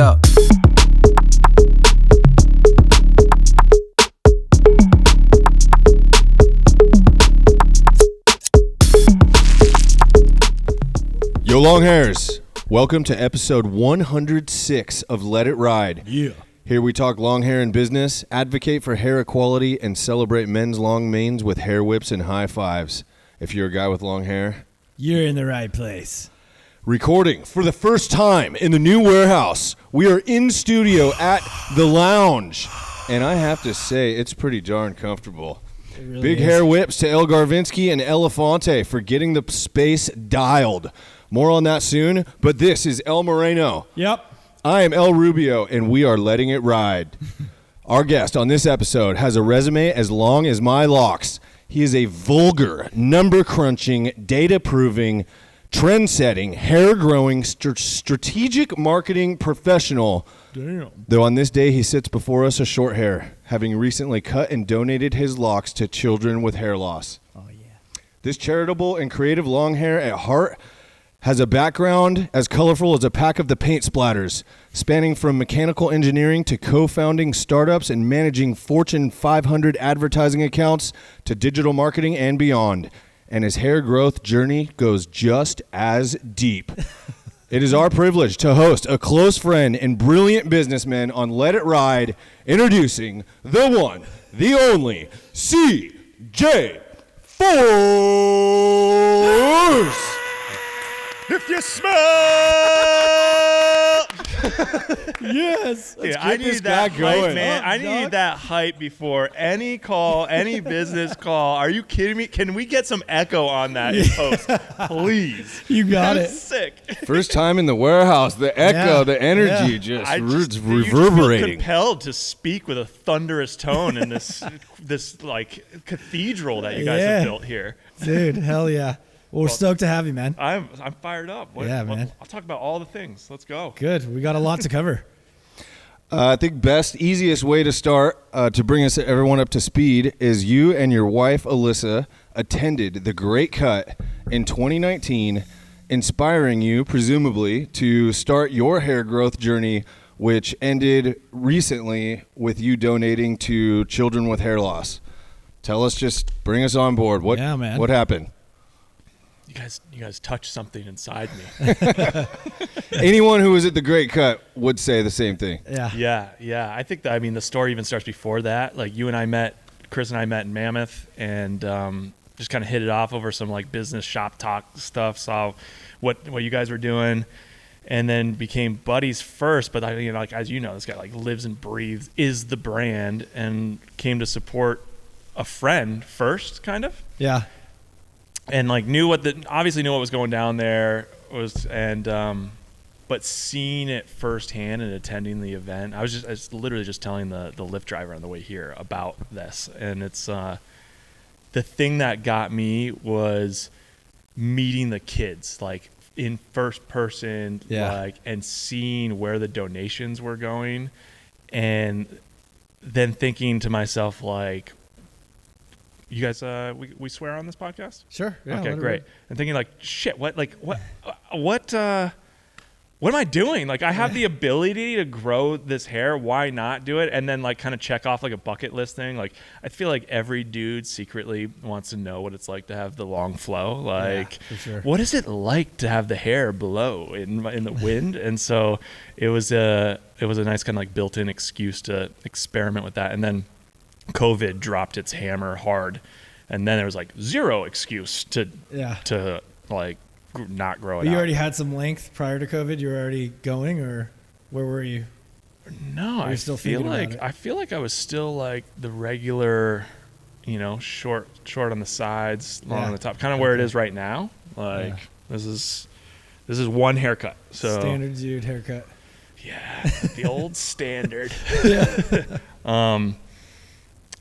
up. Yo, Longhairs. Welcome to episode 106 of Let It Ride. Yeah. Here we talk long hair and business, advocate for hair equality, and celebrate men's long manes with hair whips and high fives. If you're a guy with long hair, You're in the right place. recording for the first time in the new warehouse. We are in studio at the lounge, and I have to say, it's pretty darn comfortable. It really Big is. hair whips to El Garvinsky and Elefante for getting the space dialed. More on that soon, but this is El Moreno. Yep. I am El Rubio, and we are letting it ride. Our guest on this episode has a resume as long as my locks. He is a vulgar, number-crunching, data-proving, trend-setting, hair-growing, strategic marketing professional. Damn. Though on this day he sits before us a short hair, having recently cut and donated his locks to children with hair loss. Oh, yeah. This charitable and creative long hair at heart has a background as colorful as a pack of the paint splatters, spanning from mechanical engineering to co-founding startups and managing Fortune 500 advertising accounts to digital marketing and beyond. And his hair growth journey goes just as deep. It is our privilege to host a close friend and brilliant businessman on Let It Ride, introducing the one, the only, CJ Force. If you smell, Yes. yeah, I get this need that guy hype, going. man. I Dog. need that hype before any call, any business call. Are you kidding me? Can we get some echo on that in post, please? You got I'm it. sick. First time in the warehouse, the echo, Yeah, the energy yeah. just, You just feel reverberating. compelled to speak with a thunderous tone in this this like cathedral that you guys Yeah. have built here. Dude, hell yeah. Well, we're stoked to have you, man. I'm fired up. Yeah, man. I'll talk about all the things. Let's go. Good. We got a lot to cover. I think best, easiest way to start to bring us everyone up to speed is you and your wife, Alyssa, attended the Great Cut in 2019, inspiring you, presumably, to start your hair growth journey, which ended recently with you donating to children with hair loss. Tell us, just bring us on board. Yeah, man. What happened? You guys touched something inside me. Anyone who was at the Great Cut would say the same thing. Yeah. Yeah. I think that, the story even starts before that. Like Chris and I met in Mammoth, and just kind of hit it off over some like business shop talk stuff. Saw what you guys were doing, and then became buddies first. But as you know, this guy like lives and breathes is the brand, and came to support a friend first, kind of. Yeah. And like obviously knew what was going down there but seeing it firsthand and attending the event, I was literally just telling the Lyft driver on the way here about this. And it's the thing that got me was meeting the kids like in first person, Yeah. and seeing where the donations were going, and then thinking to myself like, you guys, we swear on this podcast? Sure. Yeah, Okay, whatever. great. And thinking like, shit, what am I doing? Like, I have the ability to grow this hair. Why not do it? And then like kind of check off like a bucket list thing. Like, I feel like every dude secretly wants to know what it's like to have the long flow. Like, for sure. what is it like to have the hair blow in the wind? And so it was a nice kind of like built-in excuse to experiment with that. And then COVID dropped its hammer hard, and then there was like zero excuse to like not grow it You out. already had some length prior to COVID. You were already going, or where were you? No, I still feel thinking about like it? I feel like I was still like the regular, short on the sides, long on the top, kind of where it is right now. Like this is one haircut. So Standard dude haircut. yeah, the old standard. Yeah.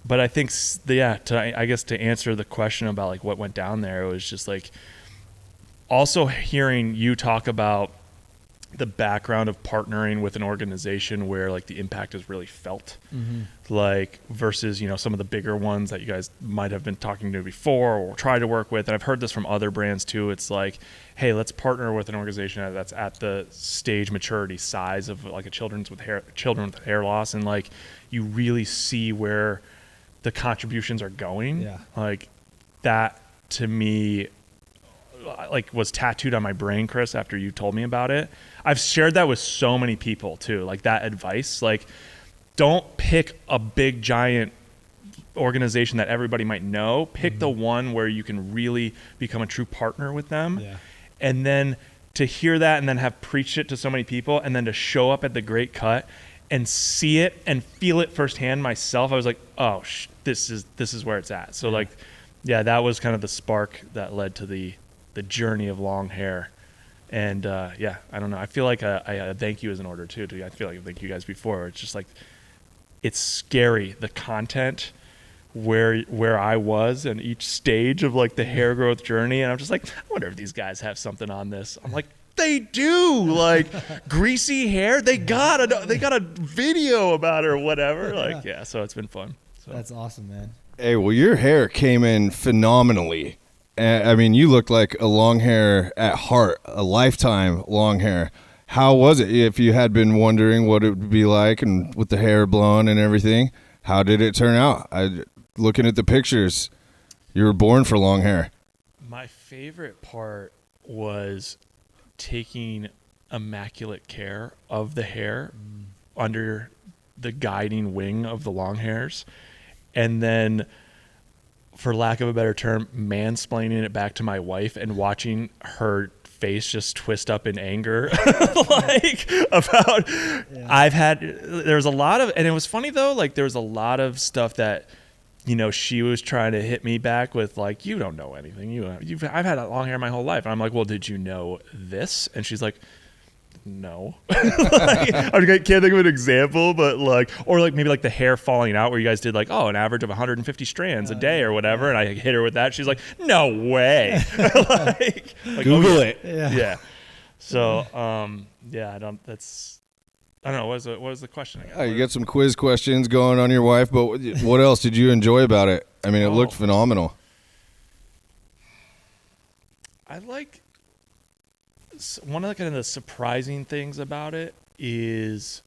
But I think, to answer the question about like what went down there, it was just like also hearing you talk about the background of partnering with an organization where like the impact is really felt, like versus, you know, some of the bigger ones that you guys might have been talking to before or tried to work with. And I've heard this from other brands too. It's like, hey, let's partner with an organization that's at the stage maturity size of like a children with hair loss. And like, you really see where the contributions are going. Yeah. Like that to me, like was tattooed on my brain, Chris, after you told me about it. I've shared that with so many people too, like that advice, like don't pick a big giant organization that everybody might know. Pick the one where you can really become a true partner with them. Yeah. And then to hear that and then have preached it to so many people and then to show up at the Great Cut and see it and feel it firsthand myself, I was like, oh, this is where it's at. So like, yeah, that was kind of the spark that led to the journey of long hair. And yeah, I don't know. I feel like I thank you is in order too. I feel like I thank you guys before. It's just like, it's scary, the content where I was and each stage of like the hair growth journey. And I'm just like, I wonder if these guys have something on this. I'm like, they do. Like greasy hair. They got a video about it or whatever. Like, yeah. So it's been fun. So. That's awesome, man. Hey, well, your hair came in phenomenally. I mean, you look like a long hair at heart, a lifetime long hair. How was it? If you had been wondering what it would be like and with the hair blown and everything, how did it turn out? Looking at the pictures, you were born for long hair. My favorite part was taking immaculate care of the hair under the guiding wing of the long hairs, and then, for lack of a better term, mansplaining it back to my wife and watching her face just twist up in anger like about there's a lot of, and it was funny though, like there was a lot of stuff that, you know, she was trying to hit me back with like, you don't know anything, I've had long hair my whole life. And I'm like, well, did you know this? And she's like, no. Like, I can't think of an example, but like, or like maybe like the hair falling out where you guys did like, oh, an average of 150 strands a day or whatever. And I hit her with that. She's like, no way. like Google it. Yeah. So, yeah, I don't know. What was the question again? You got some quiz questions going on your wife, but what else did you enjoy about it? I mean, it looked phenomenal. I like, one of the kind of the surprising things about it is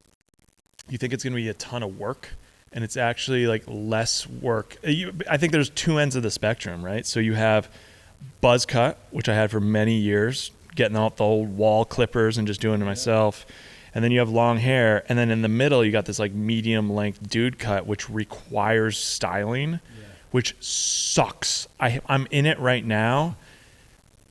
you think it's going to be a ton of work, and it's actually like less work. I think there's two ends of the spectrum, right? So you have buzz cut, which I had for many years, getting out the old wall clippers and just doing it myself. And then you have long hair, and then in the middle you got this like medium length dude cut, which requires styling, which sucks. I'm in it right now.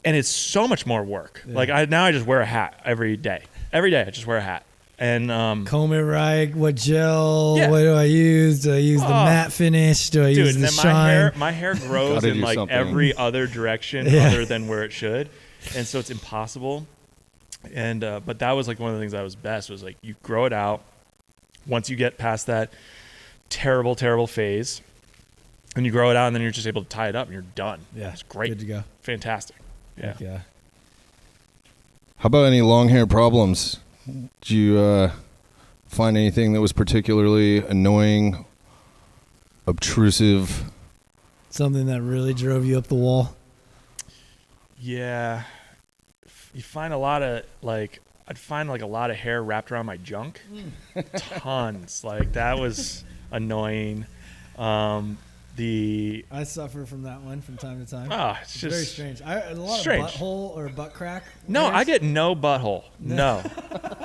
And it's so much more work. Yeah. Like I just wear a hat every day. Every day I just wear a hat. And comb it right. What gel? Yeah. What do I use? Do I use the matte finish? Do I use the shine? My hair grows in like every other direction other than where it should, and so it's impossible. And but that was like one of the things that was best was like you grow it out. Once you get past that terrible phase, and you grow it out, and then you're just able to tie it up, and you're done. Yeah, it's great. Good to go. Fantastic. Yeah. Yeah. How about any long hair problems? Did you find anything that was particularly annoying, obtrusive? Something that really drove you up the wall? Yeah. You find a lot of I'd find like a lot of hair wrapped around my junk. Tons. Like that was annoying. I suffer from that one from time to time. Oh, it's just very strange. A lot of butthole or butt crack. No, hairs. I get no butthole. No,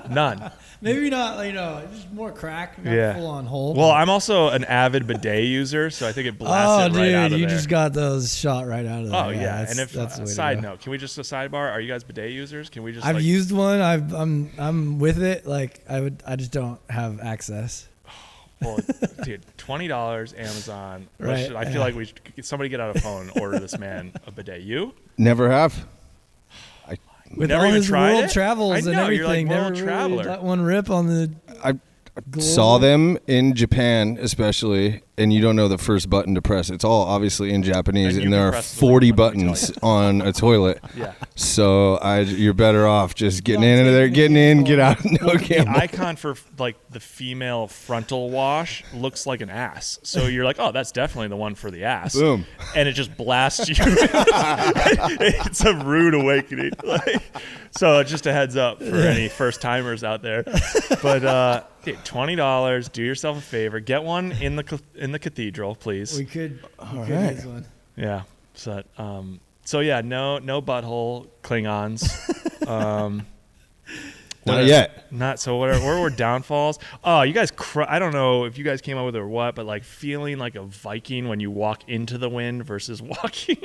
none. Maybe not. Just more crack. Not full on hole. Well, I'm also an avid bidet user, so I think it blasts it right out of there. You just got those shot right out of there. Oh yeah. And if side note, can we just a sidebar? Are you guys bidet users? Can we just? I've used one. I'm with it. Like I just don't have access. Well, dude, $20 Amazon. Right. I feel like somebody get out a phone and order this man a bidet. You? Never have. With never all even his tried world it? travels I know, and everything, you're like world never traveler. really let one rip on the. I saw them in Japan, especially, and you don't know the first button to press. It's all obviously in Japanese, and there are press the 40 wrong button, buttons on a toilet. Yeah. So you're better off just getting into there, getting in, get out. No The camel. icon for like the female frontal wash looks like an ass. So you're like, oh, that's definitely the one for the ass. Boom. And it just blasts you. It's a rude awakening. So just a heads up for any first timers out there. But dude, $20. Do yourself a favor. Get one in the cathedral, please. We could right. use one. Yeah. So yeah, no butthole Klingons. Not yet. Not so. What were downfalls? Oh, you guys! I don't know if you guys came up with it or what, but like feeling like a Viking when you walk into the wind versus walking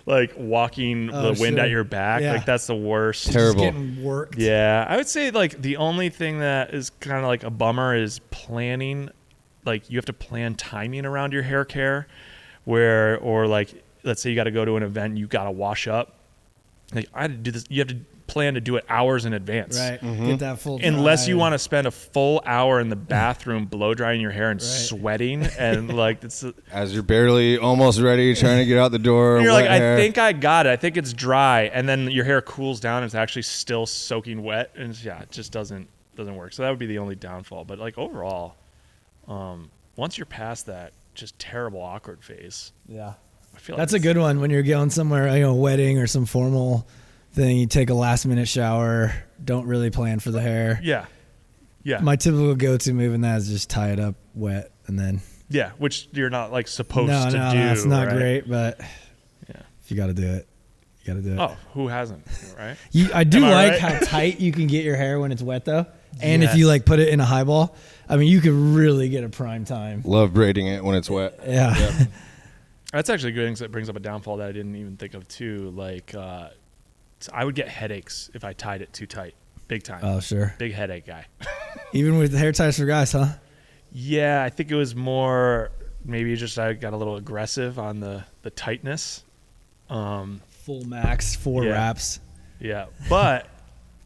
the wind at your back. Yeah. Like that's the worst. Terrible. Just getting worked. Yeah, I would say like the only thing that is kind of like a bummer is planning. Like you have to plan timing around your hair care, or like let's say you got to go to an event, you got to wash up. Like I had to do this. You have to plan to do it hours in advance. Right. Get that full dry. Unless you want to spend a full hour in the bathroom blow drying your hair and sweating and like it's As you're barely almost ready, trying to get out the door. and you're like, hair. I think I got it. I think it's dry, and then your hair cools down and it's actually still soaking wet, and it just doesn't work. So that would be the only downfall. But like overall, once you're past that just terrible awkward phase, Yeah. I feel That's like a good one when you're going somewhere, a wedding or some formal thing. You take a last minute shower, don't really plan for the hair. Yeah. My typical go-to move in that is just tie it up wet and then. Yeah, which you're not like supposed to do. No, it's not right? great, but Yeah. if you got to do it, you got to do it. Oh, who hasn't? Right. I do Am I like right? how tight you can get your hair when it's wet though, and if Yes. you like put it in a highball, I mean you could really get a prime time. Love braiding it when it's wet. Yeah. Yep. That's actually good because it brings up a downfall that I didn't even think of too. Like, I would get headaches if I tied it too tight, big time. Oh sure. Big headache guy. Even with the hair ties for guys, huh? Yeah, I think it was more maybe just I got a little aggressive on the tightness. Full max, 4 Yeah. wraps. Yeah, but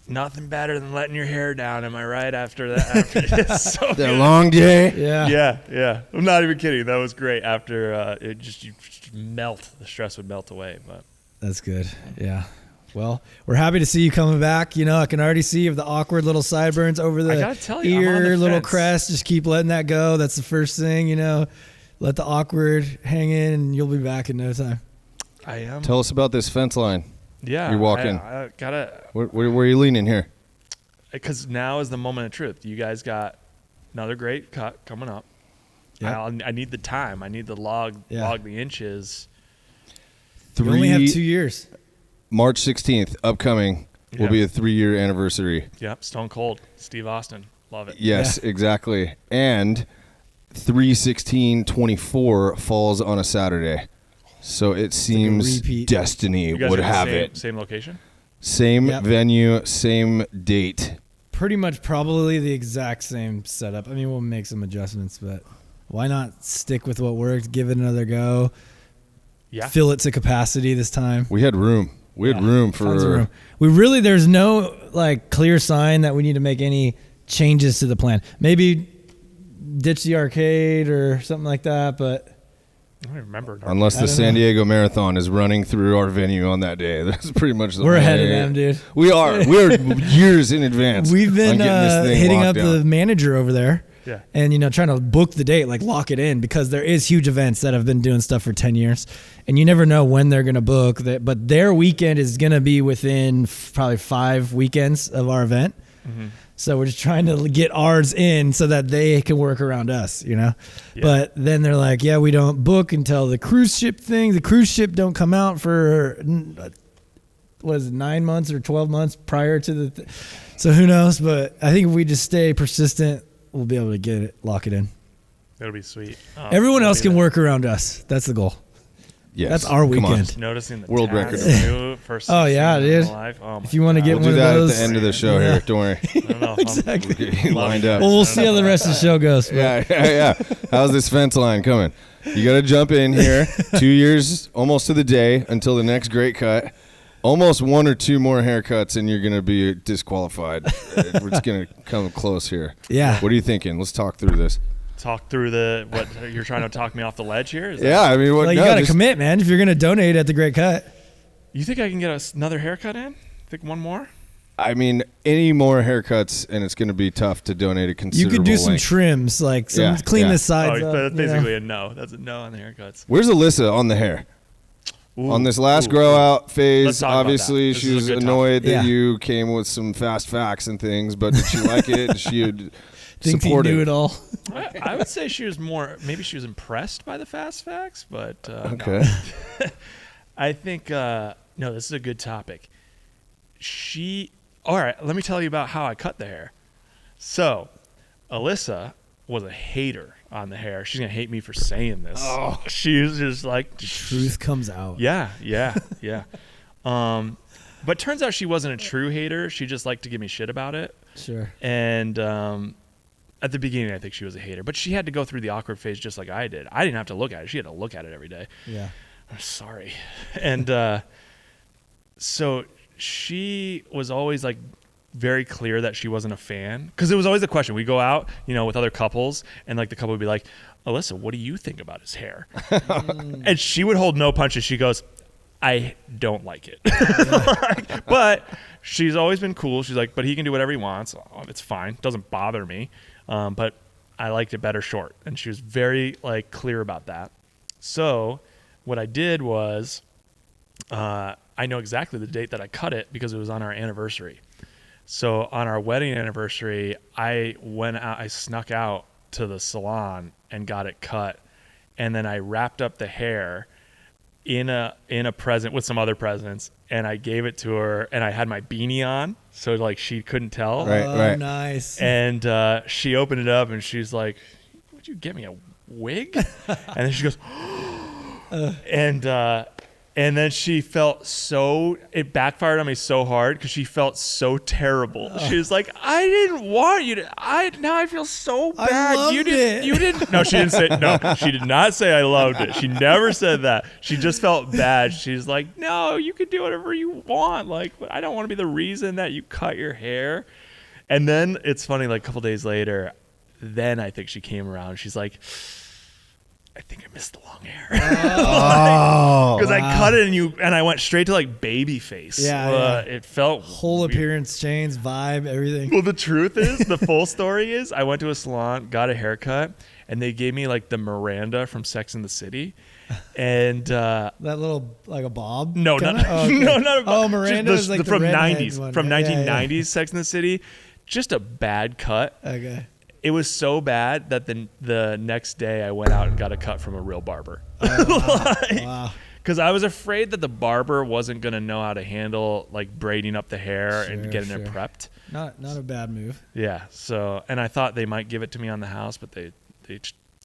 nothing better than letting your hair down. Am I right? After that, it's so That good. long day. Yeah. Yeah. I'm not even kidding. That was great. After you just melt, the stress would melt away. But That's good. Yeah. Well, we're happy to see you coming back. I can already see the awkward little sideburns over the I gotta tell you, I'm on ear, the little fence. crest. Just keep letting that go. That's the first thing, Let the awkward hang in, and you'll be back in no time. I am. Tell us about this fence line. Yeah, You're walking. I gotta. Where are you leaning here? Because now is the moment of truth. You guys got another great cut coming up. Yeah. I need the time. I need the log the inches. You only have 2 years. March 16th, upcoming, will Yeah. be a 3-year anniversary. Yep, Stone Cold, Steve Austin, love it. Yes, exactly. And 3/16/24 falls on a Saturday. So it seems repeat. destiny You guys would are in the have same, it. Same location. Same Yep. venue, same date. Pretty much probably the exact same setup. I mean, we'll make some adjustments, but why not stick with what worked, give it another go, Yeah. fill it to capacity this time. We had room. We had room for Tons of room. There's no clear sign that we need to make any changes to the plan. Maybe ditch the arcade or something like that, but I don't remember. unless the San Diego Marathon is running through our venue on that day. That's pretty much the we're ahead of only- them, dude. We are. We're years in advance. We've been on getting this thing hitting locked up down. the manager over there. Yeah. And, trying to book the date, lock it in, because there is huge events that have been doing stuff for 10 years. And you never know when they're going to book that. But their weekend is going to be within probably 5 weekends of our event. Mm-hmm. So we're just trying to get ours in so that they can work around us, Yeah. But then they're like, yeah, we don't book until the cruise ship thing. The cruise ship don't come out for, 9 months or 12 months prior to the so who knows? But I think if we just stay persistent, we'll be able to lock it in. That'll be sweet. Oh, Everyone we'll else do can that. work around us. That's the goal. Yes. That's our Come on. weekend. Noticing the World tats, record. new first Oh, yeah, season in dude. life. Oh, my If you wanna God. get We'll one do of that those. at the end of the show here. Don't worry. I don't know. Exactly. Lined up. Well, we'll see how the rest of the show goes. Yeah. How's this fence line coming? You got to jump in here. 2 years, almost to the day, until the next great cut. Almost 1 or 2 more haircuts, and you're going to be disqualified. It's going to come close here. Yeah. What are you thinking? Let's talk through this. talk through what you're trying to talk me off the ledge here? Yeah, I mean, Well, you got to commit, man. If you're going to donate at the Great Cut. You think I can get another haircut in? Think one more? I mean, any more haircuts, and it's going to be tough to donate a considerable You could do some length. trims, like clean the sides up. That's basically a no. That's a no on the haircuts. Where's Alyssa on the hair? Ooh, on this last grow out phase, obviously she was annoyed that you came with some fast facts and things, but did she like it? Did she support he knew it all? I would say she was maybe she was impressed by the fast facts, but okay. No. I think no, this is a good topic. All right, let me tell you about how I cut the hair. So, Alyssa was a hater on the hair. She's going to hate me for saying this. Oh. She was just like... The truth comes out. Yeah. But turns out she wasn't a true hater. She just liked to give me shit about it. Sure. And at the beginning, I think she was a hater. But she had to go through the awkward phase just like I did. I didn't have to look at it. She had to look at it every day. Yeah. I'm sorry. And so... she was always like very clear that she wasn't a fan, because it was always the question. We go out, with other couples, and like the couple would be like, Alyssa, what do you think about his hair? And she would hold no punches. She goes, I don't like it. But she's always been cool. She's like, but he can do whatever he wants. Oh, it's fine. Doesn't bother me. But I liked it better short. And she was very like clear about that. So what I did was, I know exactly the date that I cut it because it was on our anniversary. So on our wedding anniversary, I snuck out to the salon and got it cut. And then I wrapped up the hair in a present with some other presents, and I gave it to her, and I had my beanie on, so like she couldn't tell. Right. Nice. And she opened it up and she's like, would you get me a wig? And then she goes, and then she felt it backfired on me so hard because she felt so terrible. She was like, I didn't want you to, now I feel so bad. I loved it. You didn't, no, she did not say I loved it. She never said that. She just felt bad. She's like, no, you can do whatever you want. Like, I don't want to be the reason that you cut your hair. And then it's funny, like a couple days later, then I think she came around. She's like, I think I missed the long hair. Because I cut it and I went straight to like baby face. Yeah. It felt whole weird. Appearance change, vibe, everything. Well, the truth is, the full story is, I went to a salon, got a haircut, and they gave me like the Miranda from Sex and the City, and that little like a bob. No, not a bob. Oh, Miranda is like from the 90s, one. from 1990s Sex and the City, just a bad cut. Okay. It was so bad that the next day I went out and got a cut from a real barber. Wow. Because I was afraid that the barber wasn't going to know how to handle like braiding up the hair and getting it prepped. Not a bad move. Yeah. So, and I thought they might give it to me on the house, but they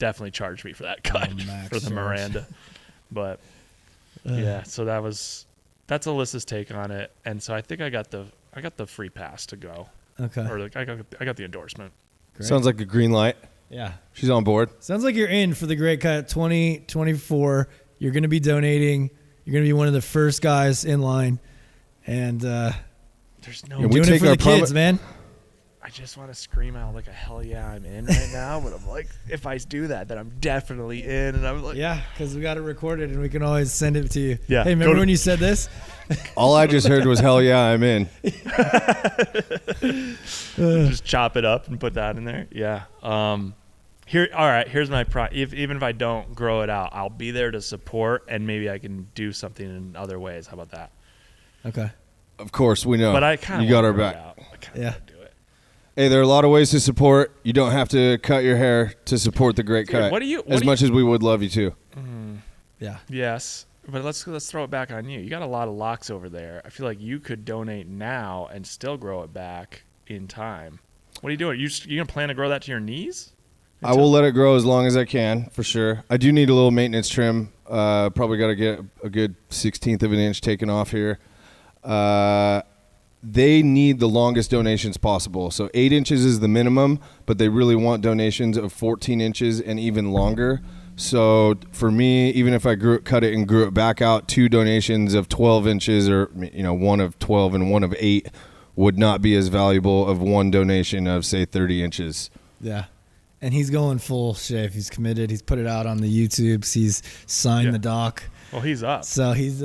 definitely charged me for that cut for the Miranda. But yeah, so that's Alyssa's take on it. And so I think I got the free pass to go. Okay. Or like I got the endorsement. Great. Sounds like a green light. Yeah. She's on board. Sounds like you're in for the Great Cut 2024. You're going to be donating. You're going to be one of the first guys in line. And there's no... You're doing it for the kids, man. I just want to scream out like a hell yeah, I'm in right now. But I'm like, if I do that, then I'm definitely in. And I'm like... Yeah, because we got it recorded and we can always send it to you. Yeah. Hey, remember when you said this? All I just heard was hell yeah, I'm in. Just chop it up and put that in there. Yeah. All right, here's my even if I don't grow it out, I'll be there to support, and maybe I can do something in other ways. How about that? Okay. Of course, we know. But I kind of got our back. Yeah. Do it. Hey, there are a lot of ways to support. You don't have to cut your hair to support the Great Cut. As much as we would love you to. Yeah. Yes. But let's throw it back on you. You got a lot of locks over there. I feel like you could donate now and still grow it back in time. What are you doing? You gonna plan to grow that to your knees? I will let it grow as long as I can, for sure. I do need a little maintenance trim. Probably got to get a good 1/16 of an inch taken off here. They need the longest donations possible. So 8 inches is the minimum, but they really want donations of 14 inches and even longer. So for me, even if I cut it and grew it back out, 2 donations of 12 inches or one of 12 and one of 8 would not be as valuable of one donation of, say, 30 inches. Yeah. And he's going full shave. He's committed. He's put it out on the YouTubes. He's signed the doc. Well, he's up. So he's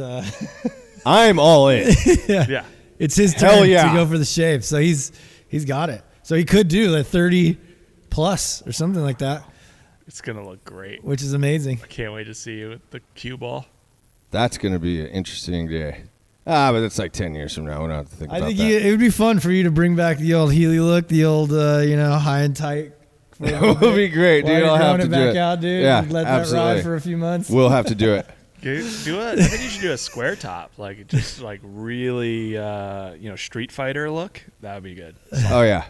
I'm all in. Yeah. It's his Hell turn yeah. to go for the shave. So he's got it. So he could do like 30 plus or something like that, It's going to look great. which is amazing. I can't wait to see you with the cue ball. That's going to be an interesting day. But it's like 10 years from now. We don't have to think I about think that. it would be fun for you to bring back the old Healy look, the old high and tight. It would be great, dude. I'll have to do back it. out, dude. Yeah, Let absolutely. that ride for a few months. We'll have to do it. I think you should do a square top, like just like really, Street Fighter look. That would be good. Oh, yeah.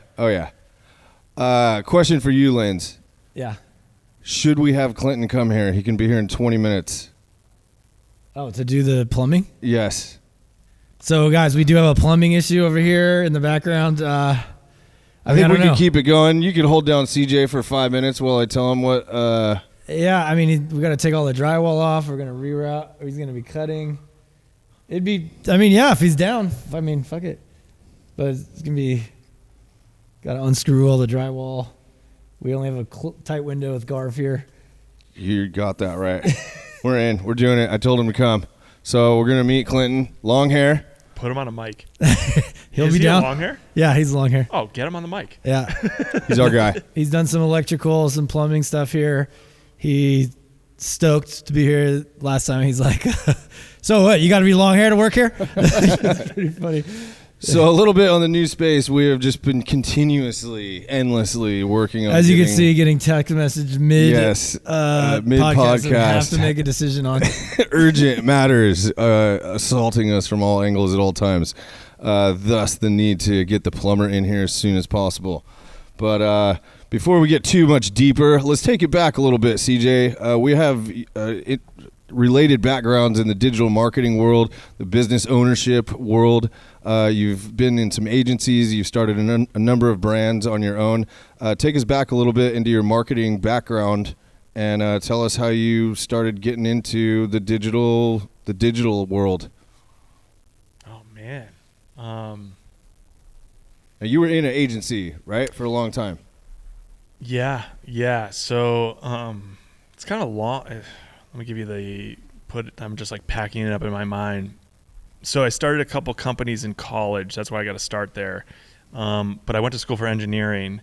Question for you, Linz. Yeah. Should we have Clinton come here? He can be here in 20 minutes. Oh, to do the plumbing? Yes. So, guys, we do have a plumbing issue over here in the background. I think we don't know. can keep it going. You can hold down CJ for 5 minutes while I tell him what. Yeah, I mean, we got to take all the drywall off. We're going to reroute. He's going to be cutting. If he's down, fuck it. But it's going to be, got to unscrew all the drywall. We only have a tight window with Garv here. You got that right. We're in. We're doing it. I told him to come. So we're going to meet Clinton. Long hair. Put him on a mic. He'll Is be he down. long hair? Yeah, he's long hair. Oh, get him on the mic. Yeah. He's our guy. He's done some electrical, some plumbing stuff here. He's stoked to be here. Last time he's like, so what, you got to be long hair to work here? It's pretty funny. So a little bit on the new space, we have just been continuously, endlessly working on. As you can see, getting text message mid mid podcast. And have to make a decision on. Urgent matters assaulting us from all angles at all times. Thus, the need to get the plumber in here as soon as possible. But before we get too much deeper, let's take it back a little bit, CJ. We have related backgrounds in the digital marketing world, the business ownership world. You've been in some agencies. You've started a number of brands on your own. Take us back a little bit into your marketing background and tell us how you started getting into the digital world. Oh man. Now, you were in an agency, right, for a long time. Yeah. So it's kind of long. Let me give you I'm just like packing it up in my mind. So I started a couple companies in college. That's why I got to start there. But I went to school for engineering,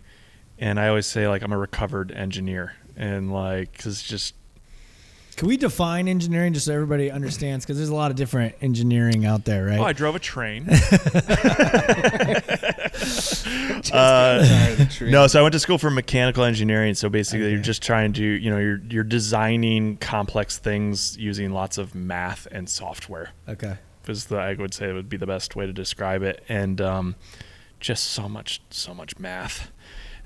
and I always say like I'm a recovered engineer, and like because just. Can we define engineering just so everybody understands? Because there's a lot of different engineering out there, right? Oh, I drove a train. No, so I went to school for mechanical engineering. So basically, You're just trying to, you're designing complex things using lots of math and software. Okay. I would say it would be the best way to describe it, and just so much math,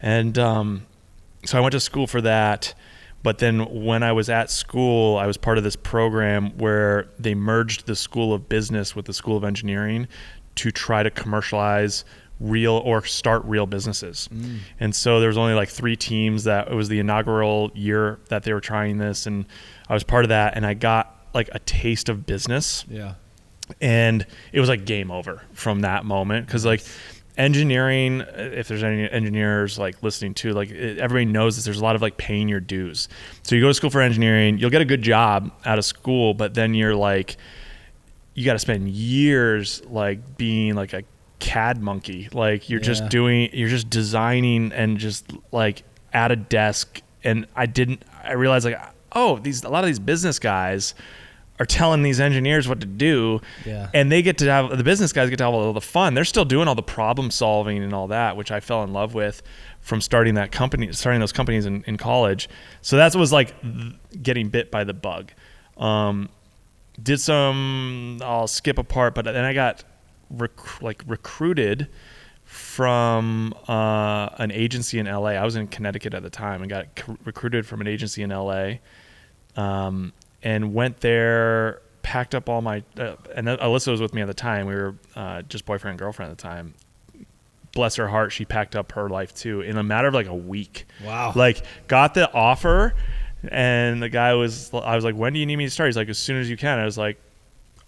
and so I went to school for that. But then when I was at school, I was part of this program where they merged the School of Business with the School of Engineering to try to commercialize start real businesses. And so there was only like 3 teams. It was the inaugural year that they were trying this, and I was part of that, and I got like a taste of business. Yeah. And it was like game over from that moment, because like engineering, if there's any engineers like listening to, like everybody knows that there's a lot of like paying your dues. So you go to school for engineering, you'll get a good job out of school, but then you're like, you got to spend years like being like a CAD monkey. Like you're just designing and just like at a desk. And I realized like, a lot of these business guys are telling these engineers what to do, and the business guys get to have all the fun. They're still doing all the problem solving and all that, which I fell in love with from starting those companies in college. So that was like getting bit by the bug. I'll skip a part, but then I got recruited from an agency in LA. I was in Connecticut at the time and got recruited from an agency in LA. And went there, packed up all my, and Alyssa was with me at the time. We were just boyfriend and girlfriend at the time. Bless her heart, she packed up her life too in a matter of like a week. Wow. Like got the offer, and the guy I was like, when do you need me to start? He's like, as soon as you can. I was like,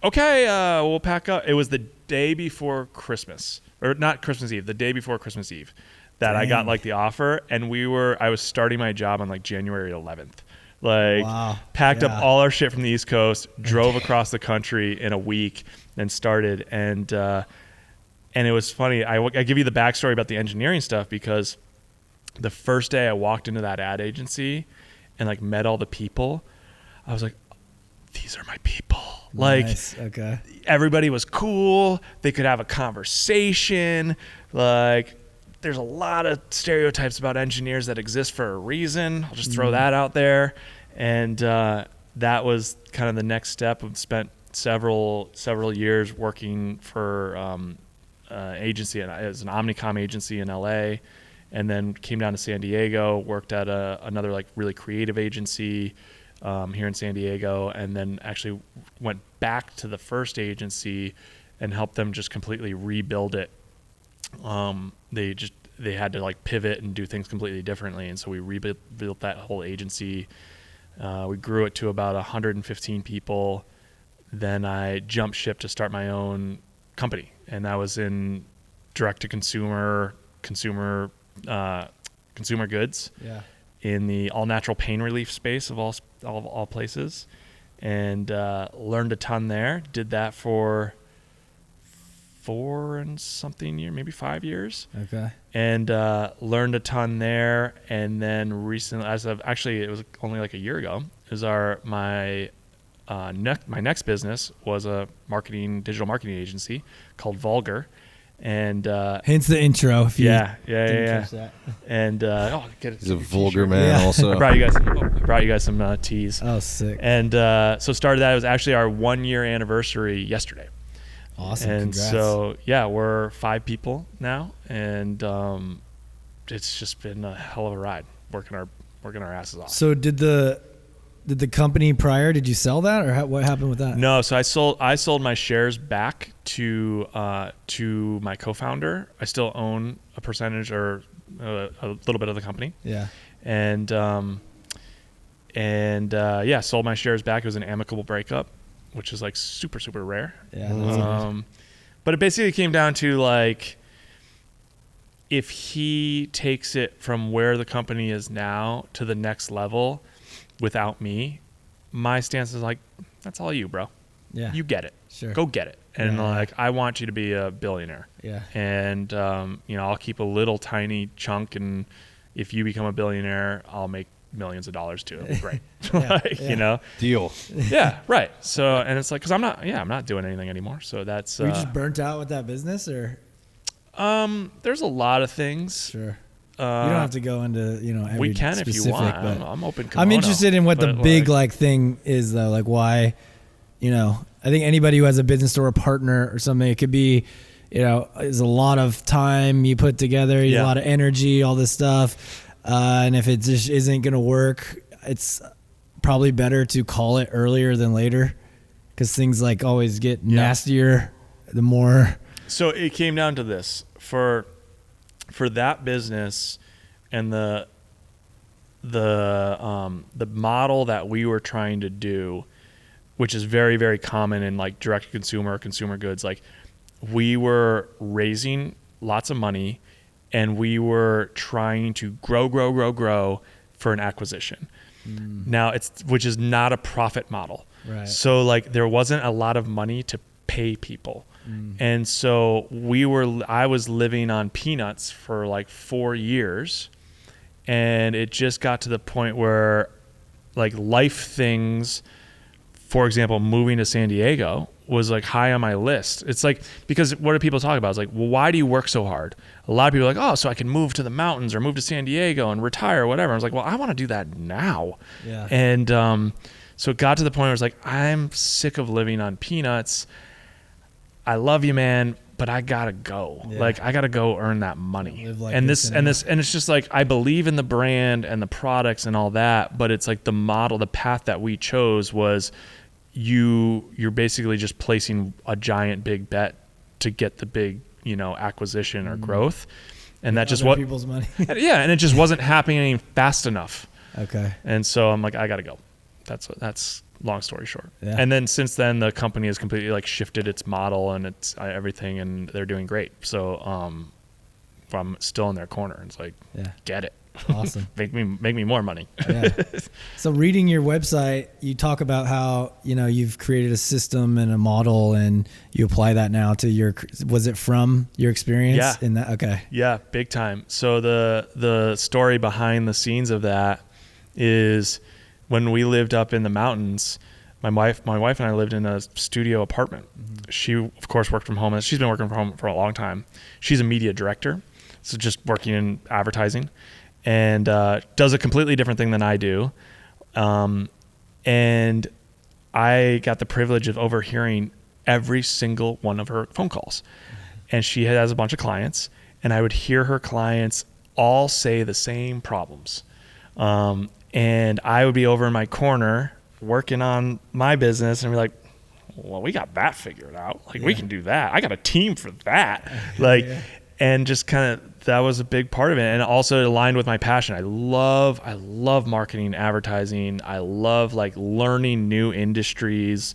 okay, we'll pack up. It was the day before Christmas, or not Christmas Eve, the day before Christmas Eve that I got Dang. like the offer, and I was starting my job on like January 11th. Like Wow. packed Yeah. up all our shit from the East Coast, drove across the country in a week, and started. And it was funny. I give you the backstory about the engineering stuff because the first day I walked into that ad agency and like met all the people, I was like, these are my people. Nice. Like, okay. everybody was cool. They could have a conversation. Like, there's a lot of stereotypes about engineers that exist for a reason. I'll just throw that out there. And that was kind of the next step. I've spent several years working for agency as an Omnicom agency in LA, and then came down to San Diego, worked at another like really creative agency here in San Diego, and then actually went back to the first agency and helped them just completely rebuild it. They had to like pivot and do things completely differently, and so we rebuilt that whole agency. We grew it to about 115 people. Then I jumped ship to start my own company, and that was in direct to consumer goods. Yeah. In the all natural pain relief space of all places, and learned a ton there. Did that for 4 and something years, maybe 5 years. Okay. And learned a ton there. And then recently, it was only like a year ago, is my next business was a digital marketing agency called Vulgar. And hence the intro. If you yeah. catch that. And He's a vulgar man. Yeah. Also, I brought you guys some teas. Oh, sick. And so started that. It was actually our 1 year anniversary yesterday. Awesome. And Congrats. so we're 5 people now, and it's just been a hell of a ride working our asses off. So did the company prior, did you sell that, or what happened with that? No, so I sold my shares back to my co-founder. I still own a percentage or a little bit of the company. Yeah. And sold my shares back. It was an amicable breakup, which is like super, super rare. Yeah. But it basically came down to like, if he takes it from where the company is now to the next level without me, my stance is like, that's all you, bro. Yeah. You get it. Sure. Go get it. And Yeah. like, I want you to be a billionaire. Yeah. And, I'll keep a little tiny chunk. And if you become a billionaire, I'll make millions of dollars too. Great. deal. Yeah. Right. So, and it's like, cause I'm not doing anything anymore. So that's, Were you just burnt out with that business, or? there's a lot of things. Sure. You don't have to go into, every We can if you specific, want. but I'm open. I'm interested in what the big thing is, though. Like, why, I think anybody who has a business or a partner or something, it could be, is a lot of time you put together, a lot of energy, all this stuff. And if it just isn't going to work, it's probably better to call it earlier than later, because things like always get nastier the more. So it came down to this for that business, and the model that we were trying to do, which is very, very common in like direct consumer goods. Like, we were raising lots of money, and we were trying to grow for an acquisition. Now which is not a profit model. Right. So like, there wasn't a lot of money to pay people. And so I was living on peanuts for like 4 years, and it just got to the point where like life things, for example, moving to San Diego was like high on my list. It's like, because what do people talk about? It's like, well, why do you work so hard? A lot of people are like, oh, so I can move to the mountains or move to San Diego and retire or whatever. I was like, well, I want to do that now. Yeah. And so it got to the point where I was like, I'm sick of living on peanuts. I love you, man, but I gotta go. Yeah. Like, I gotta go earn that money. Live like and this and it's just like, I believe in the brand and the products and all that, but it's like the model, the path that we chose was you're basically just placing a giant big bet to get the big, acquisition or growth. And that just people's money. yeah. And it just wasn't happening fast enough. Okay. And so I'm like, I gotta go. That's long story short. Yeah. And then since then, the company has completely like shifted its model and its everything, and they're doing great. So, I'm still in their corner. It's like, get it. Awesome. make me more money. Yeah. So reading your website, you talk about how, you've created a system and a model and you apply that now to was it from your experience in that? Okay. Yeah, big time. So the story behind the scenes of that is when we lived up in the mountains, my wife and I lived in a studio apartment. Mm-hmm. She, of course, worked from home. She's been working from home for a long time. She's a media director, so just working in advertising, and does a completely different thing than I do. And I got the privilege of overhearing every single one of her phone calls. And she has a bunch of clients, and I would hear her clients all say the same problems. And I would be over in my corner working on my business and be like, well, we got that figured out. Like, we can do that. I got a team for that. Like, and just kind of, that was a big part of it. And also it aligned with my passion. I love marketing, advertising. I love like learning new industries.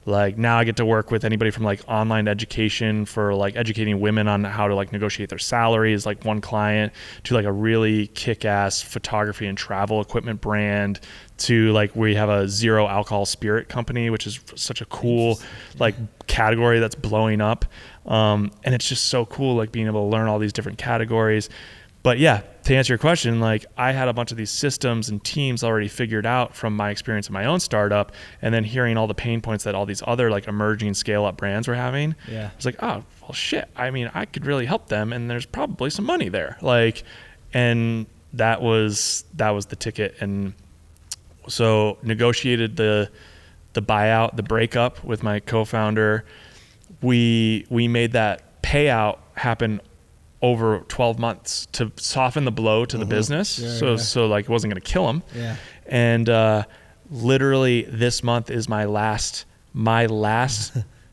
Like now I get to work with anybody from like online education for like educating women on how to like negotiate their salaries, like one client, to like a really kick-ass photography and travel equipment brand, to like we have a zero alcohol spirit company, which is such a cool like category that's blowing up. And it's just so cool, like being able to learn all these different categories. But yeah, to answer your question, like I had a bunch of these systems and teams already figured out from my experience in my own startup, and then hearing all the pain points that all these other like emerging scale up brands were having. Yeah. It's like, oh, well shit. I mean, I could really help them, and there's probably some money there. Like, and that was the ticket. And so negotiated the buyout, the breakup with my co-founder. We made that payout happen over 12 months to soften the blow to the business. So like it wasn't going to kill him. Yeah. And literally this month is my last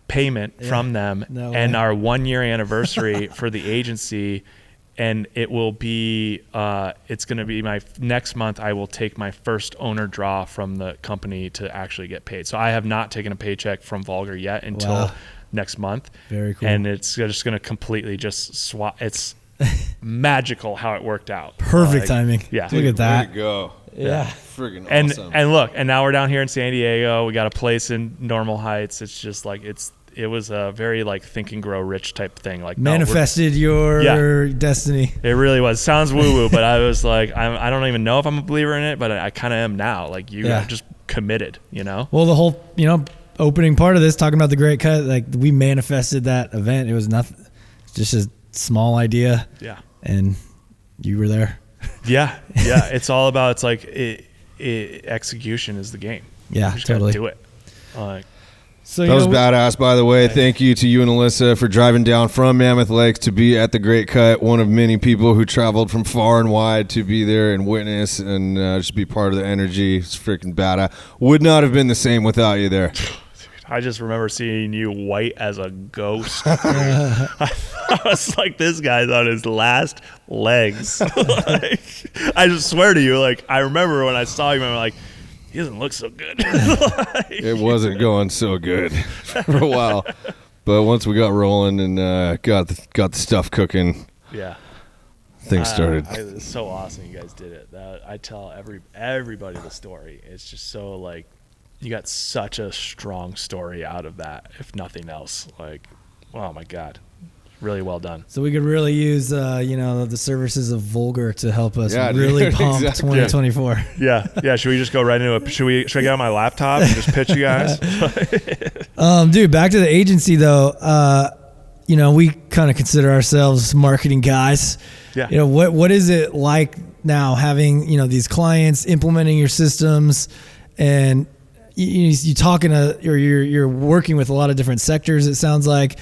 payment from them, and our 1 year anniversary for the agency. And it will be, it's going to be my next month. I will take my first owner draw from the company to actually get paid. So I have not taken a paycheck from Vulgar yet until next month. Very cool. And it's just going to completely just swap. It's magical how it worked out. Perfect timing. Yeah. Look at that. Way to go. Yeah. Friggin' awesome. And look, and now we're down here in San Diego. We got a place in Normal Heights. It's just like, it was a very like think and grow rich type thing. Like manifested your destiny. It really was. Sounds woo woo, but I was like, I don't even know if I'm a believer in it, but I kind of am now. Like you are just committed, Well, the whole, opening part of this, talking about the Great Cut, like we manifested that event. It was nothing, just a small idea. Yeah. And you were there. Yeah. Yeah. It's all about, it's like execution is the game. Yeah, you just totally. Gotta do it. So that was badass, by the way. Thank you to you and Alyssa for driving down from Mammoth Lakes to be at the Great Cut, one of many people who traveled from far and wide to be there and witness and just be part of the energy. It's freaking badass. Would not have been the same without you there. I just remember seeing you white as a ghost. I was like, this guy's on his last legs. Like, I just swear to you, like, I remember when I saw you, I'm like, he doesn't look so good. It wasn't going so good for a while, but once we got rolling and got the stuff cooking, things started. It's so awesome you guys did it. I tell everybody the story. It's just so like you got such a strong story out of that. If nothing else, like, oh my God. Really well done. So we could really use, the services of Vulgar to help us really pump 2024. Yeah. Should we just go right into it? Should I get on my laptop and just pitch you guys? Dude, back to the agency though. We kind of consider ourselves marketing guys. Yeah. What is it like now having, these clients implementing your systems, and you talking to, or you're working with a lot of different sectors, it sounds like.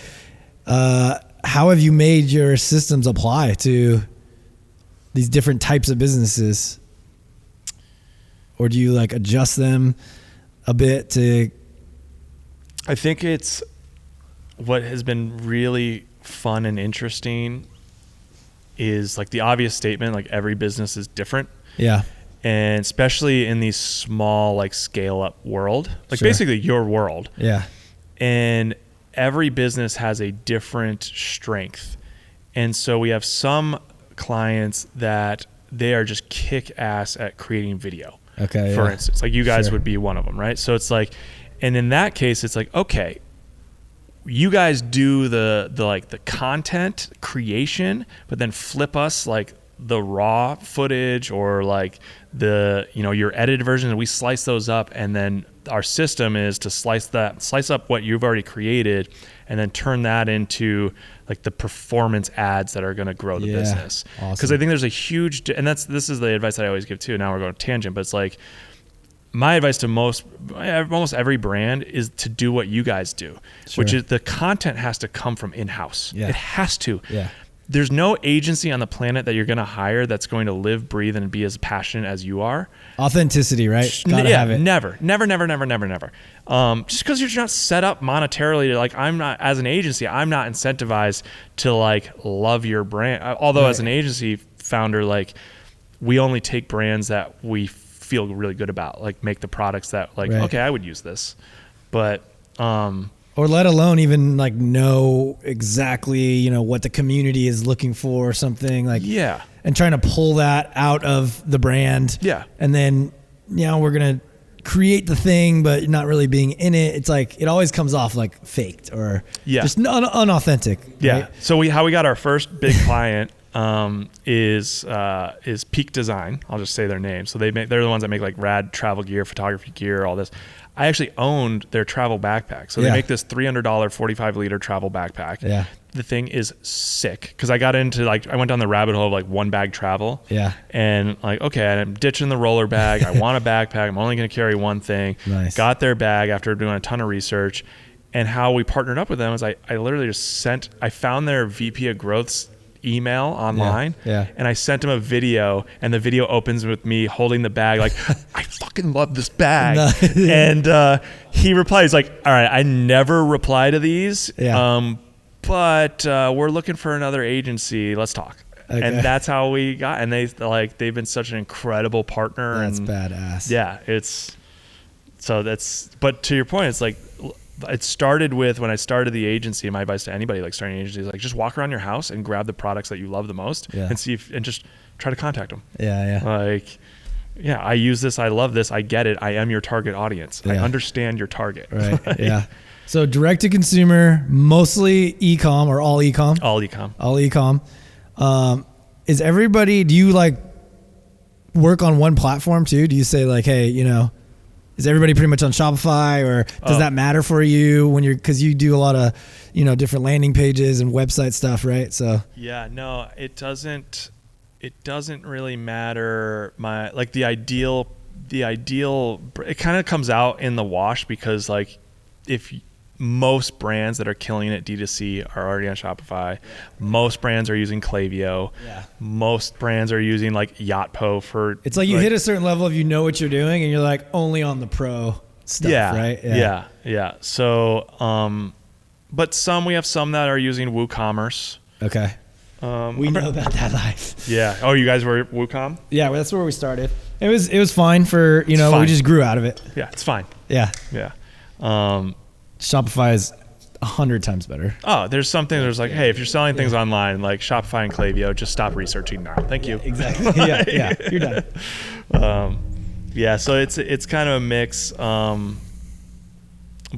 How have you made your systems apply to these different types of businesses? Or do you like adjust them a bit to? I think it's what has been really fun and interesting is like the obvious statement, like every business is different. Yeah. And especially in these small, like scale up world, like basically your world. Yeah. And every business has a different strength. And so we have some clients that they are just kick ass at creating video. Okay. For instance, like you guys Sure. would be one of them, right? So it's like, and in that case, it's like, okay, you guys do the like the content creation, but then flip us like the raw footage or like the, you know, your edited version, and we slice those up, and then our system is to slice up what you've already created and then turn that into like the performance ads that are going to grow the business. Because Awesome. I think there's a huge, and this is the advice that I always give too. Now we're going tangent, but it's like my advice to almost every brand is to do what you guys do, Sure. which is the content has to come from in-house. Yeah. It has to. Yeah. There's no agency on the planet that you're going to hire that's going to live, breathe, and be as passionate as you are. Authenticity, right? Gotta have it. Never. Just because you're not set up monetarily to, like, I'm not, as an agency, I'm not incentivized to like love your brand. Although Right. as an agency founder, like we only take brands that we feel really good about, like make the products that like, Right. okay, I would use this, but, Or let alone even like know exactly, you know, what the community is looking for or something like, yeah. and trying to pull that out of the brand. Yeah. And then, you know, we're going to create the thing, but not really being in it. It's like, it always comes off like faked or just unauthentic. Yeah. Right? So how we got our first big client is Peak Design. I'll just say their name. So they're the ones that make like rad travel gear, photography gear, all this. I actually owned their travel backpack. So they make this $300 45-liter travel backpack. Yeah. The thing is sick because I got into like, I went down the rabbit hole of like one bag travel. Yeah. And like, okay, I'm ditching the roller bag. I want a backpack. I'm only going to carry one thing. Nice. Got their bag after doing a ton of research. And how we partnered up with them is I literally just I found their VP of Growth's email online, and I sent him a video, and the video opens with me holding the bag like, I fucking love this bag. And he replies like, all right, I never reply to these, but we're looking for another agency, let's talk. Okay. And that's how we got, and they've been such an incredible partner. That's and badass. Yeah, but to your point, it's like, it started with when I started the agency. My advice to anybody like starting an agency is like, just walk around your house and grab the products that you love the most and and just try to contact them. I use this. I love this. I get it. I am your target audience. I understand your target. Right. Yeah. So direct to consumer, mostly e-com or all e-com? All e-com. All e-com. Is everybody, do you like work on one platform too? Do you say like, hey, you know, is everybody pretty much on Shopify, or does that matter for you when because you do a lot of, you know, different landing pages and website stuff, right? So yeah, no, it doesn't really matter. The ideal, it kind of comes out in the wash because like if most brands that are killing it D2C are already on Shopify. Most brands are using Klaviyo. Most brands are using like Yotpo for. It's like you hit a certain level if you know what you're doing and you're like only on the pro stuff, right? Yeah. So, but we have some that are using WooCommerce. Okay. We know about that life. Yeah. Oh, you guys were WooCom? Yeah, that's where we started. It was fine for, you know, we just grew out of it. Yeah, it's fine. Yeah. Yeah. Shopify is 100 times better. Oh, there's something there's like, hey, if you're selling things online like Shopify and Klaviyo, just stop researching now. Thank you. Exactly. Yeah. You're done. Yeah, so it's kind of a mix. But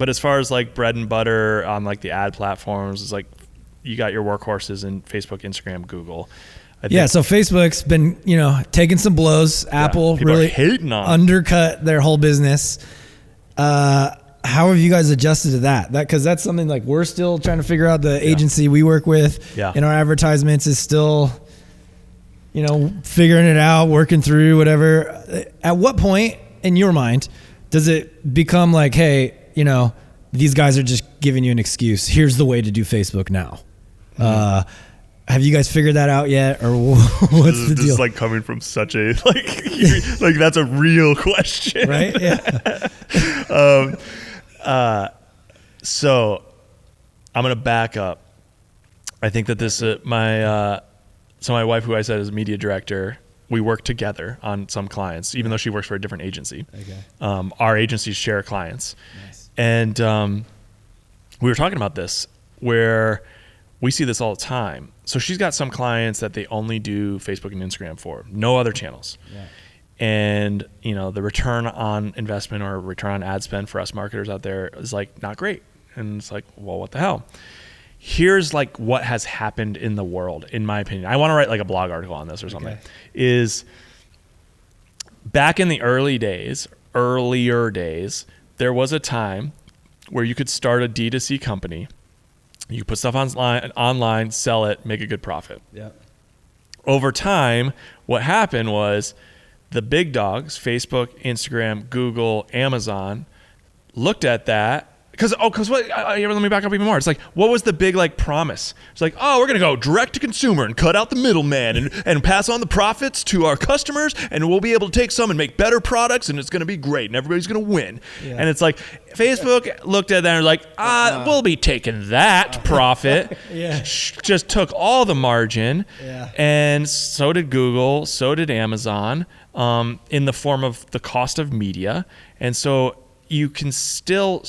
as far as like bread and butter on like the ad platforms, it's like you got your workhorses in Facebook, Instagram, Google. So Facebook's been, you know, taking some blows. Apple really hating on undercut their whole business. How have you guys adjusted to that? Because that's something like we're still trying to figure out. The agency we work with in our advertisements is still, you know, figuring it out, working through whatever. At what point in your mind does it become like, hey, you know, these guys are just giving you an excuse. Here's the way to do Facebook now. Have you guys figured that out yet, or what's the deal? This is like coming from such a like that's a real question, right? Yeah. So I'm gonna back up. I think that this my wife, who I said is a media director, we work together on some clients, even though she works for a different agency. Okay. Our agencies share clients, and we were talking about this where we see this all the time. So she's got some clients that they only do Facebook and Instagram for, no other channels. Yeah. And, you know, the return on investment or return on ad spend for us marketers out there is like not great. And it's like, well, what the hell? Here's like what has happened in the world, in my opinion. I want to write like a blog article on this or something. Okay. Is back in the earlier days, there was a time where you could start a D2C company. You put stuff online, sell it, make a good profit. Yeah. Over time, what happened was the big dogs, Facebook, Instagram, Google, Amazon, looked at that. Because what? Let me back up even more. It's like, what was the big like promise? It's like, oh, we're gonna go direct to consumer and cut out the middleman and pass on the profits to our customers, and we'll be able to take some and make better products, and it's gonna be great, and everybody's gonna win. Yeah. And it's like, Facebook looked at that and was like, we'll be taking that profit. Yeah. Just took all the margin. Yeah. And so did Google, so did Amazon, in the form of the cost of media, and so you can still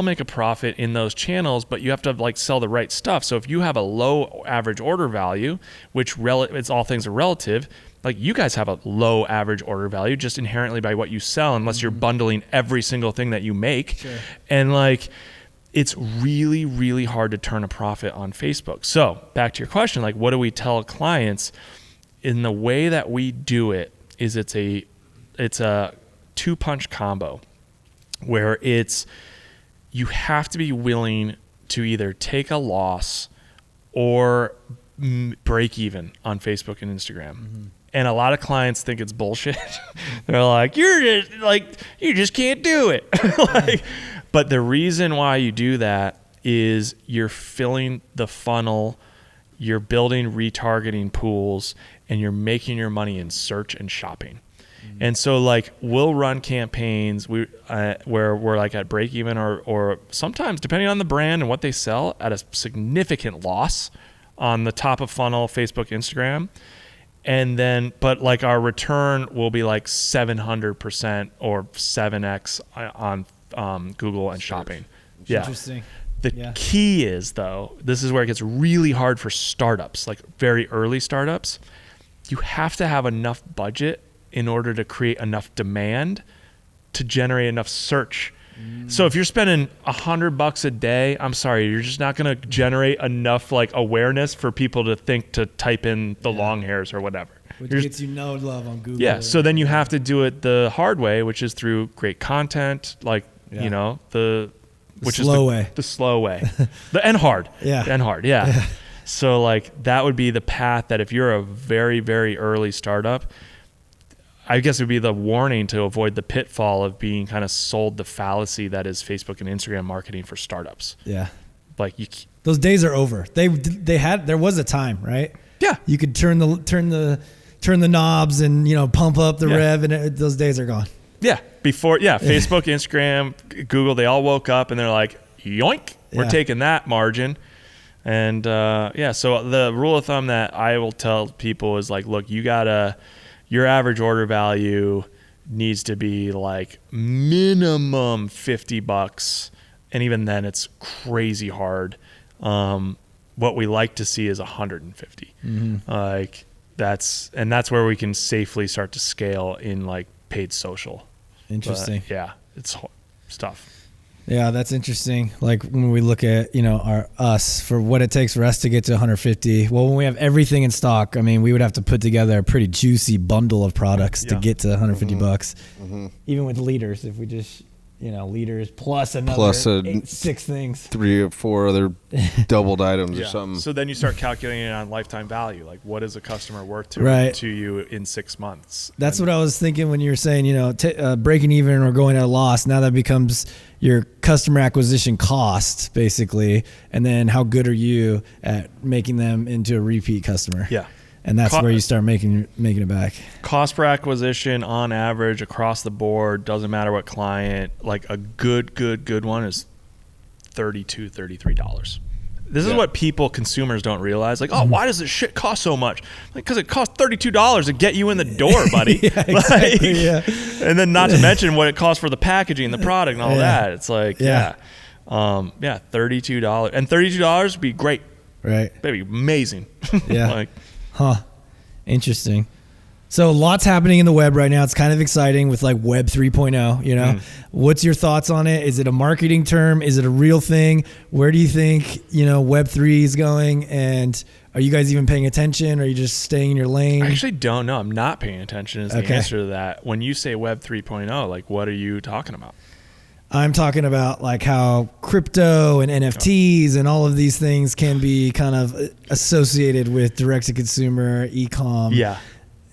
make a profit in those channels, but you have to like sell the right stuff. So if you have a low average order value, which it's all things are relative, like you guys have a low average order value just inherently by what you sell, unless you're bundling every single thing that you make. Sure. And like, it's really, really hard to turn a profit on Facebook. So back to your question, like what do we tell clients? In the way that we do it is it's a 2-punch combo, where you have to be willing to either take a loss or break even on Facebook and Instagram. Mm-hmm. And a lot of clients think it's bullshit. They're like, you just can't do it. But the reason why you do that is you're filling the funnel, you're building retargeting pools, and you're making your money in search and shopping. And so like we'll run campaigns where we're like at break even or sometimes depending on the brand and what they sell at a significant loss on the top of funnel Facebook, Instagram. And then, but like our return will be like 700% or 7x on Google and shopping. Yeah. Interesting. The key is though, this is where it gets really hard for startups, like very early startups. You have to have enough budget in order to create enough demand to generate enough search. So if you're spending $100 a day, I'm sorry, you're just not going to generate enough like awareness for people to think to type in the long hairs or whatever. Which gets you no love on Google. Yeah. So then you have to do it the hard way, which is through great content, like, you know, the slow way, the and hard. Yeah. And hard. Yeah. So like that would be the path that if you're a very, very early startup, I guess it would be the warning to avoid the pitfall of being kind of sold the fallacy that is Facebook and Instagram marketing for startups. Yeah. Like those days are over. There was a time, right? Yeah. You could turn the knobs and, you know, pump up the rev, and those days are gone. Yeah. Before, Facebook, Instagram, Google, they all woke up and they're like, yoink, we're taking that margin. And so the rule of thumb that I will tell people is like, look, your average order value needs to be like minimum $50. And even then it's crazy hard. What we like to see is 150. Mm-hmm. Like that's where we can safely start to scale in like paid social. Interesting. But it's stuff. Yeah, that's interesting. Like when we look at, you know, us for what it takes for us to get to 150. Well, when we have everything in stock, I mean, we would have to put together a pretty juicy bundle of products to get to 150 bucks. Mm-hmm. Even with leaders, if we just, you know, leaders plus another 6 things, 3 or 4 other doubled items or something. So then you start calculating it on lifetime value. Like what is a customer worth to you in 6 months? That's what I was thinking when you were saying, you know, breaking even or going at a loss. Now that becomes your customer acquisition cost basically. And then how good are you at making them into a repeat customer? Yeah. And that's where you start making it back. Cost per acquisition on average across the board, doesn't matter what client, like a good one is $32, $33. This is what consumers don't realize. Like, why does this shit cost so much? Like, because it costs $32 to get you in the door, buddy. And then not to mention what it costs for the packaging, the product, and all that. It's like, $32. And $32 would be great. Right. That'd be amazing. Yeah. Like, Interesting. So lots happening in the web right now. It's kind of exciting with like Web 3.0, you know. What's your thoughts on it? Is it a marketing term? Is it a real thing? Where do you think, Web 3 is going? And are you guys even paying attention? Or are you just staying in your lane? I actually don't know. I'm not paying attention is the answer to that. When you say Web 3.0, like what are you talking about? I'm talking about like how crypto and NFTs and all of these things can be kind of associated with direct-to-consumer, e-com,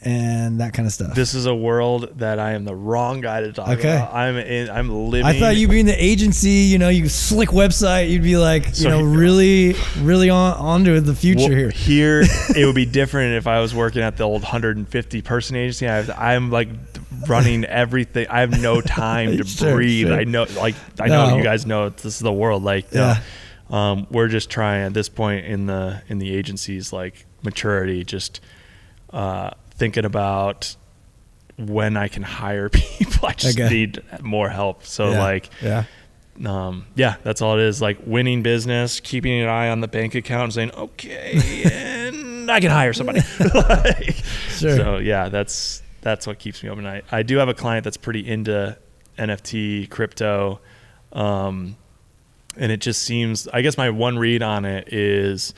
and that kind of stuff. This is a world that I am the wrong guy to talk about. I'm living. I thought you being the agency, you slick website, you'd be like, really onto the future here. Here, it would be different if I was working at the old 150 person agency. I'm like running everything. I have no time to breathe. Sure. I know you guys know this is the world. Like, we're just trying at this point in the agency's like maturity, just thinking about when I can hire people. I just need more help. So that's all it is. Like winning business, keeping an eye on the bank account, and saying, okay, and I can hire somebody. So that's what keeps me up at night. I do have a client that's pretty into NFT, crypto, and it just seems, I guess my one read on it is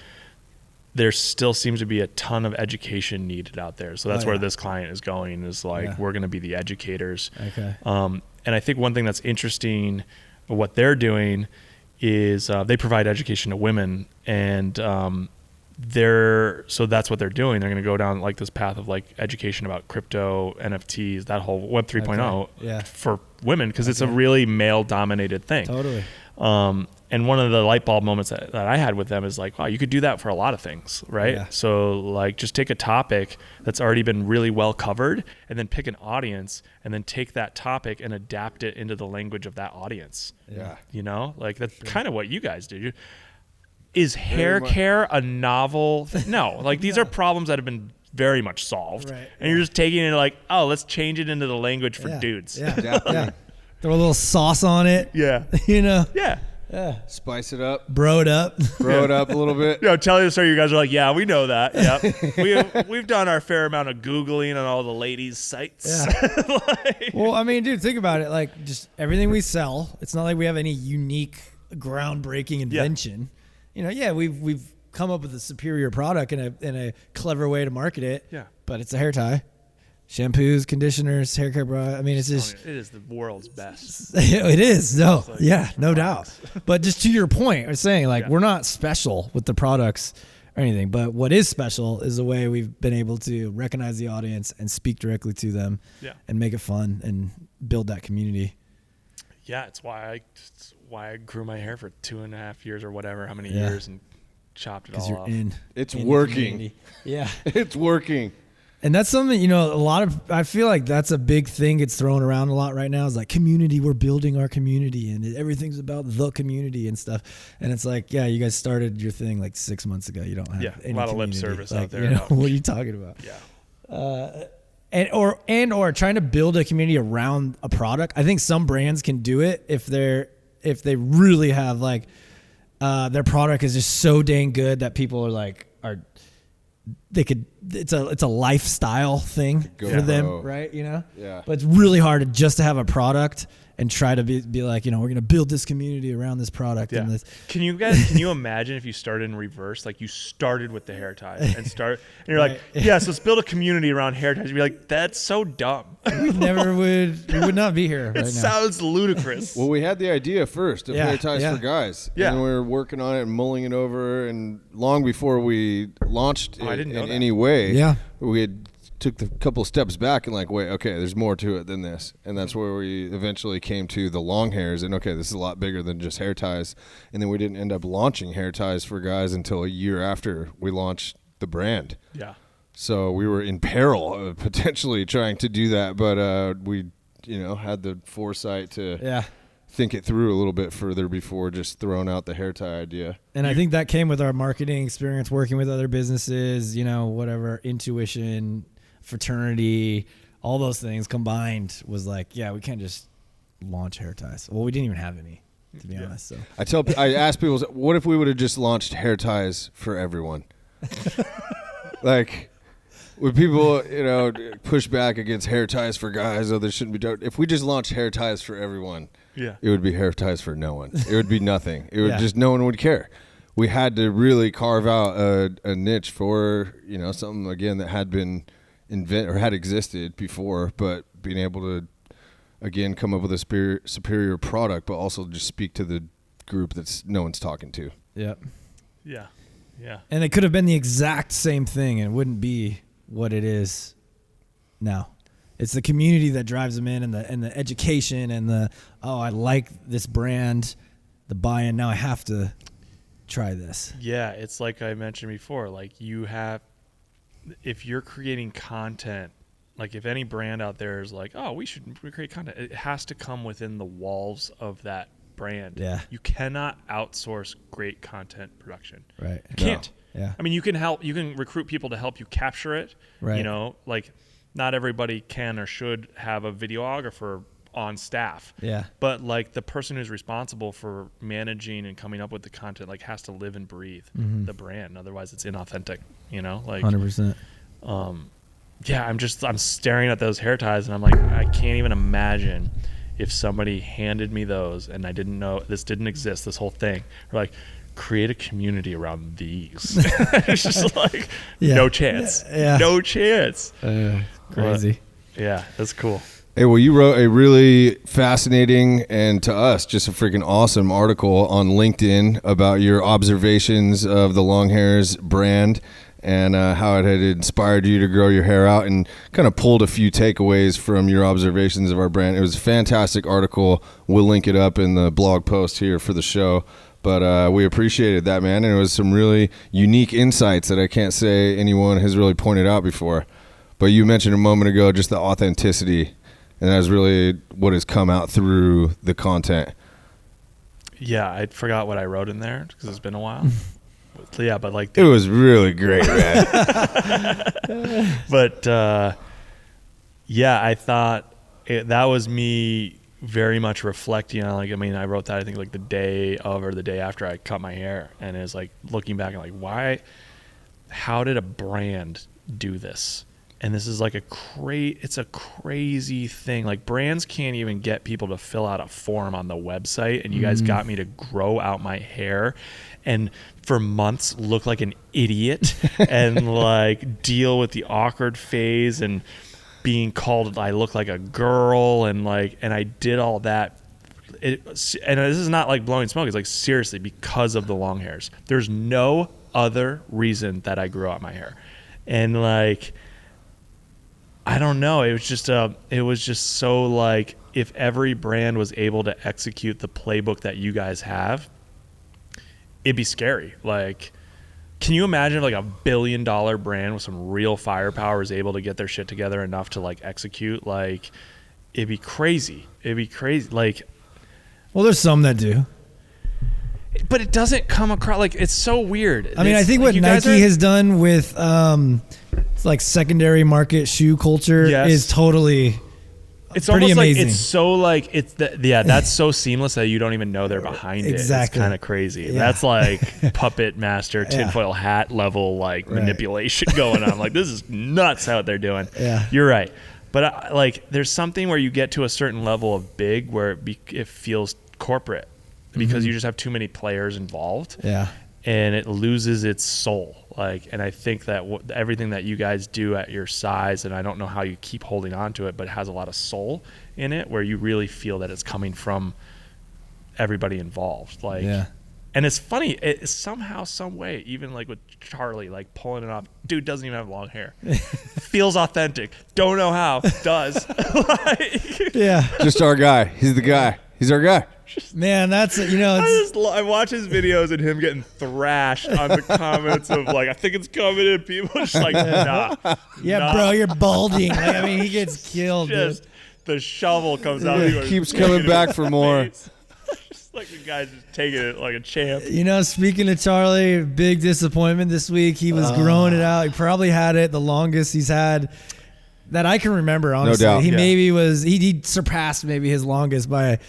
there still seems to be a ton of education needed out there. So that's where this client is going, is like, we're going to be the educators. Okay. And I think one thing that's interesting, what they're doing is they provide education to women, and so that's what they're doing. They're going to go down like this path of like education about crypto, NFTs, that whole Web 3.0 for women, because it's a really male dominated thing. Totally. And one of the light bulb moments that I had with them is like, wow, you could do that for a lot of things, right? Yeah. So like just take a topic that's already been really well covered and then pick an audience and then take that topic and adapt it into the language of that audience. Yeah. Like that's kind of what you guys do. Is hair care a novel? No, like these are problems that have been very much solved. Right. And you're just taking it like, oh, let's change it into the language for dudes. Yeah. Throw a little sauce on it. Yeah. Yeah. Spice it up. Bro it up. Bro it up a little bit. Tell you the story. You guys are like, yeah, we know that. Yep. We've done our fair amount of Googling on all the ladies' sites. Yeah. Well, I mean, dude, think about it. Like just everything we sell, it's not like we have any unique, groundbreaking invention. We've come up with a superior product and a clever way to market it. Yeah. But it's a hair tie. Shampoos, conditioners, hair care bra. I mean, it's just... It is the world's best. It is. No. Like, no doubt. But just to your point, I was saying, like, we're not special with the products or anything. But what is special is the way we've been able to recognize the audience and speak directly to them and make it fun and build that community. Yeah, it's why I grew my hair for 2.5 years or whatever, how many years, and chopped it all off. It's working. Yeah. It's working. And that's something, I feel like that's a big thing gets thrown around a lot right now is like community. We're building our community and everything's about the community and stuff. And it's like, yeah, you guys started your thing like 6 months ago. You don't have any a lot community. of lip service like, out there. What are you talking about? Yeah. Or trying to build a community around a product. I think some brands can do it if they really have like their product is just so dang good that people it's a lifestyle thing for them, right? Yeah. But it's really hard to have a product and try to be like, we're going to build this community around this product. Yeah. And this. Can you imagine if you started in reverse? Like you started with the hair ties and you're like, yes, let's build a community around hair ties. You'd be like, that's so dumb. We would not be here right now. It sounds ludicrous. Well, we had the idea first of hair ties for guys. Yeah. And we were working on it and mulling it over. And long before we launched it in any way, we had took a couple steps back and like, wait, okay, there's more to it than this. And that's where we eventually came to the long hairs and okay, this is a lot bigger than just hair ties. And then we didn't end up launching hair ties for guys until a year after we launched the brand. Yeah. So we were in peril of potentially trying to do that, but we, had the foresight to think it through a little bit further before just throwing out the hair tie idea. And I think that came with our marketing experience, working with other businesses, whatever, intuition, fraternity, all those things combined was like, we can't just launch hair ties. Well, we didn't even have any. to be honest. So I ask people, what if we would have just launched hair ties for everyone? Like, would people, push back against hair ties for guys? Oh, there shouldn't be. If we just launched hair ties for everyone, it would be hair ties for no one. It would be nothing. It would just no one would care. We had to really carve out a niche for something again that had been had existed before, but being able to again come up with a superior product, but also just speak to the group that's no one's talking to. Yep. Yeah. Yeah. And it could have been the exact same thing, and it wouldn't be what it is now. It's the community that drives them in, and the education, and I like this brand, the buy-in. Now I have to try this. Yeah, it's like I mentioned before. Like if you're creating content, like if any brand out there is like, oh, we should create content, it has to come within the walls of that brand. Yeah. You cannot outsource great content production. Right. You can't. No. Yeah. I mean, you can recruit people to help you capture it. Right. Like not everybody can or should have a videographer on staff. Yeah. But like the person who's responsible for managing and coming up with the content like has to live and breathe the brand. Otherwise it's inauthentic, like 100%. Yeah, I'm staring at those hair ties and I'm like, I can't even imagine if somebody handed me those and I didn't know this didn't exist, this whole thing. Or like, create a community around these. It's just like, no chance. Yeah. No chance. Crazy. But, yeah, that's cool. Hey, well, you wrote a really fascinating and to us just a freaking awesome article on LinkedIn about your observations of the Longhairs brand and how it had inspired you to grow your hair out, and kind of pulled a few takeaways from your observations of our brand. It was a fantastic article. We'll link it up in the blog post here for the show. But we appreciated that, man. And it was some really unique insights that I can't say anyone has really pointed out before. But you mentioned a moment ago just the authenticity, and that's really what has come out through the content. Yeah, I forgot what I wrote in there because it's been a while. Yeah, but like it was really great, man. But yeah, I thought that was me very much reflecting on I wrote that I think like the day of or the day after I cut my hair, and it's like looking back and like how did a brand do this? And this is like it's a crazy thing. Like brands can't even get people to fill out a form on the website, and you guys got me to grow out my hair and for months look like an idiot and like deal with the awkward phase and being called I look like a girl, and I did all that. And this is not like blowing smoke. It's like seriously because of the long hairs. There's no other reason that I grew out my hair. And like I don't know. It was just so like if every brand was able to execute the playbook that you guys have, it'd be scary. Like, can you imagine if like $1 billion brand with some real firepower is able to get their shit together enough to like execute? Like, it'd be crazy. Like, well, there's some that do. But it doesn't come across like it's so weird. I mean, I think what Nike has done with it's like secondary market shoe culture is totally it's pretty almost amazing. Like it's so like it's that's so seamless that you don't even know they're behind it. It's kind of crazy. Yeah. That's like puppet master tinfoil hat level like manipulation going on. Like this is nuts how they're doing. Yeah, you're right. But like there's something where you get to a certain level of big where it feels corporate because you just have too many players involved. Yeah. And it loses its soul. Like, and I think that everything that you guys do at your size, and I don't know how you keep holding on to it, but it has a lot of soul in it where you really feel that it's coming from everybody involved. Like, and it's funny, it's somehow, some way, even like with Charlie, like pulling it off, dude doesn't even have long hair. Feels authentic. Don't know how, does. Just our guy. He's the guy. He's our guy. Man, that's I watch his videos and him getting thrashed on the comments of like I think it's coming in. People are just like nah. Bro, you're balding. Like, I mean, he gets killed. Just the shovel comes out. He keeps coming back for more. Just like the guy's just taking it like a champ. Speaking of Charlie, big disappointment this week. He was growing it out. He probably had it the longest he's had that I can remember. Honestly, no doubt. He maybe he surpassed maybe his longest by a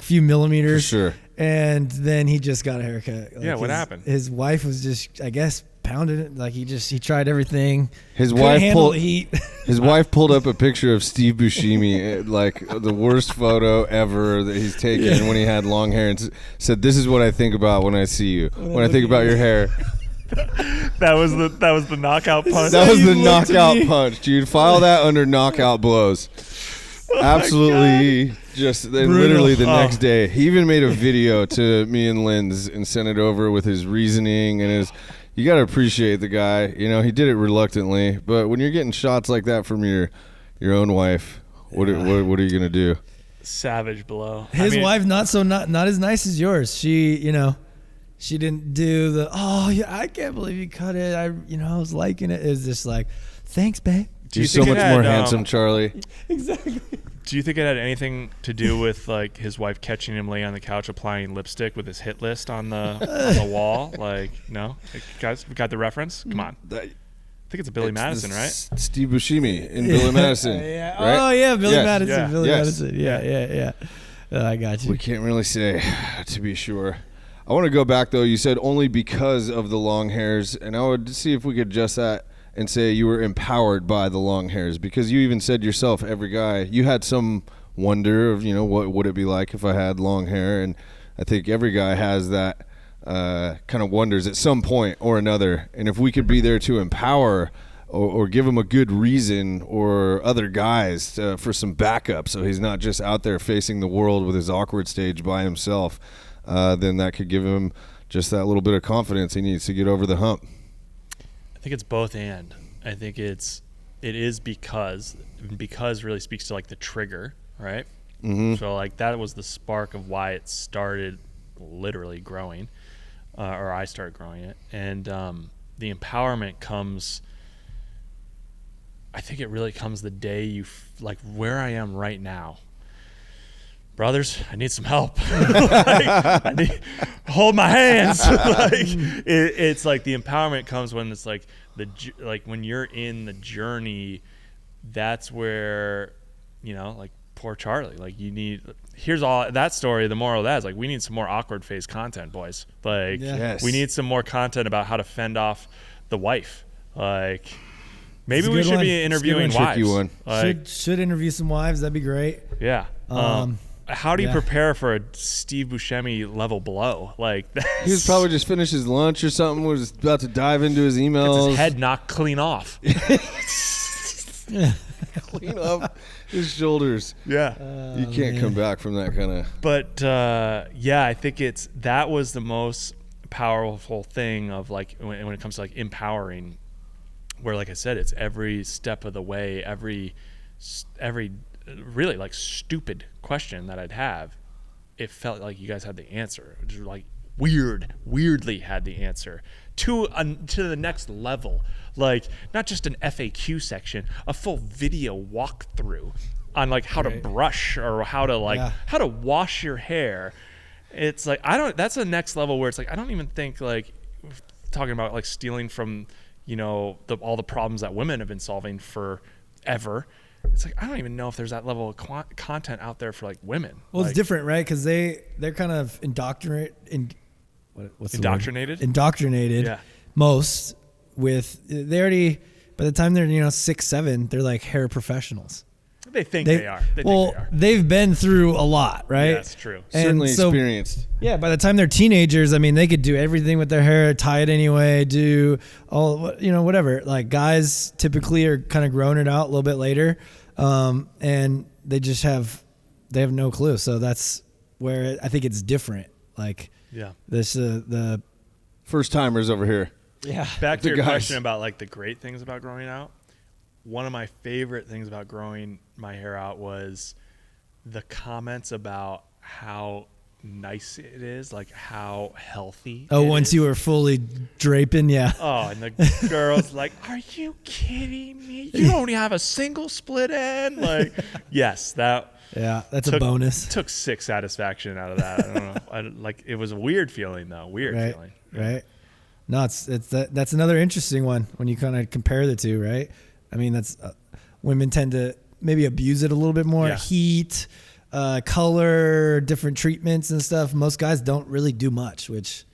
few millimeters. For sure. and then he just got a haircut. Like Yeah, what happened? His wife was just, I guess, pounding it. Like he tried everything. His Couldn't wife handle pulled the heat. his wife pulled up a picture of Steve Buscemi, like the worst photo ever that he's taken when he had long hair, and said, "This is what I think about when I see you. When I think about your hair." That was the knockout punch. That was the You looked at knockout me. punch, dude. File that under knockout blows. Absolutely, just and literally the next day. He even made a video to me and Linz and sent it over with his reasoning and his. You got to appreciate the guy. You know, he did it reluctantly, but when you're getting shots like that from your own wife, what are you gonna do? Savage blow. His wife not as nice as yours. She, she didn't do the, oh yeah, I can't believe you cut it. I was liking it. It was just like, thanks, babe. You're so much more handsome, Charlie. Exactly. Do you think it had anything to do with like his wife catching him laying on the couch applying lipstick with his hit list on the wall? Like, no, guys, we got the reference. Come on. I think it's a Billy Madison, right? Steve Buscemi in Billy Madison. Yeah. Right? Oh yeah, Billy Yes. Madison. Yeah. Billy Yes. Madison. Yeah. I got you. We can't really say, to be sure. I want to go back though. You said only because of the long hairs, and I would see if we could adjust that and say you were empowered by the long hairs, because you even said yourself, every guy, you had some wonder of, what would it be like if I had long hair, and I think every guy has that kind of wonders at some point or another, and if we could be there to empower or give him a good reason or other guys for some backup so he's not just out there facing the world with his awkward stage by himself, then that could give him just that little bit of confidence he needs to get over the hump. I think it's both and. I think it is because really speaks to like the trigger, right? Mm-hmm. So like that was the spark of why it started literally growing, or I started growing it. And the empowerment comes, I think it really comes the day like where I am right now. Brothers, I need some help. Hold my hands. It's like the empowerment comes when it's like when you're in the journey. That's where, like poor Charlie. Like here's all that story. The moral of that is like we need some more awkward phase content, boys. Like Yes. we need some more content about how to fend off the wife. Like maybe It's a we good should one. be It's a good interviewing one. Tricky wives. one. Like, Should interview some wives. That'd be great. yeah. How do you yeah. prepare for a Steve Buscemi level blow? Like He was probably just finished his lunch or something, was about to dive into his gets emails. his head knocked clean off. Clean up his shoulders. Yeah. You can't come back from that kind of. But I think that was the most powerful thing of like when it comes to like empowering, where like I said, it's every step of the way, every really like stupid question that I'd have, it felt like you guys had the answer. It was like weirdly had the answer to the next level. Like not just an FAQ section, a full video walkthrough on like how to brush or how to wash your hair. It's like that's the next level where it's like I don't even think like talking about like stealing from all the problems that women have been solving forever. It's like I don't even know if there's that level of content out there for like women. Well, like, it's different, right? Because they're kind of indoctrinated. Indoctrinated. Yeah. Most with they already by the time they're 6, 7, they're like hair professionals. They think they are. They've been through a lot, right? Yeah, that's true. And Certainly so, experienced. Yeah, by the time they're teenagers, I mean, they could do everything with their hair, tie it anyway, do all, whatever. Like guys typically are kind of growing it out a little bit later, and they have no clue. So that's where I think it's different. Like, the First timers over here. yeah. Back to The your guys. question about like the great things about growing out. One of my favorite things about growing my hair out was the comments about how nice it is, like how healthy. Oh, it once is. you were fully draping, yeah. Oh, and the girl's like, "Are you kidding me? You don't have a single split end." Like, yes, that. Yeah, that's a bonus. Took sick satisfaction out of that. I don't know. It was a weird feeling though. Feeling. Right. No, that's another interesting one when you kind of compare the two, right? I mean, that's women tend to maybe abuse it a little bit more. Yeah. Heat, color, different treatments and stuff. Most guys don't really do much, which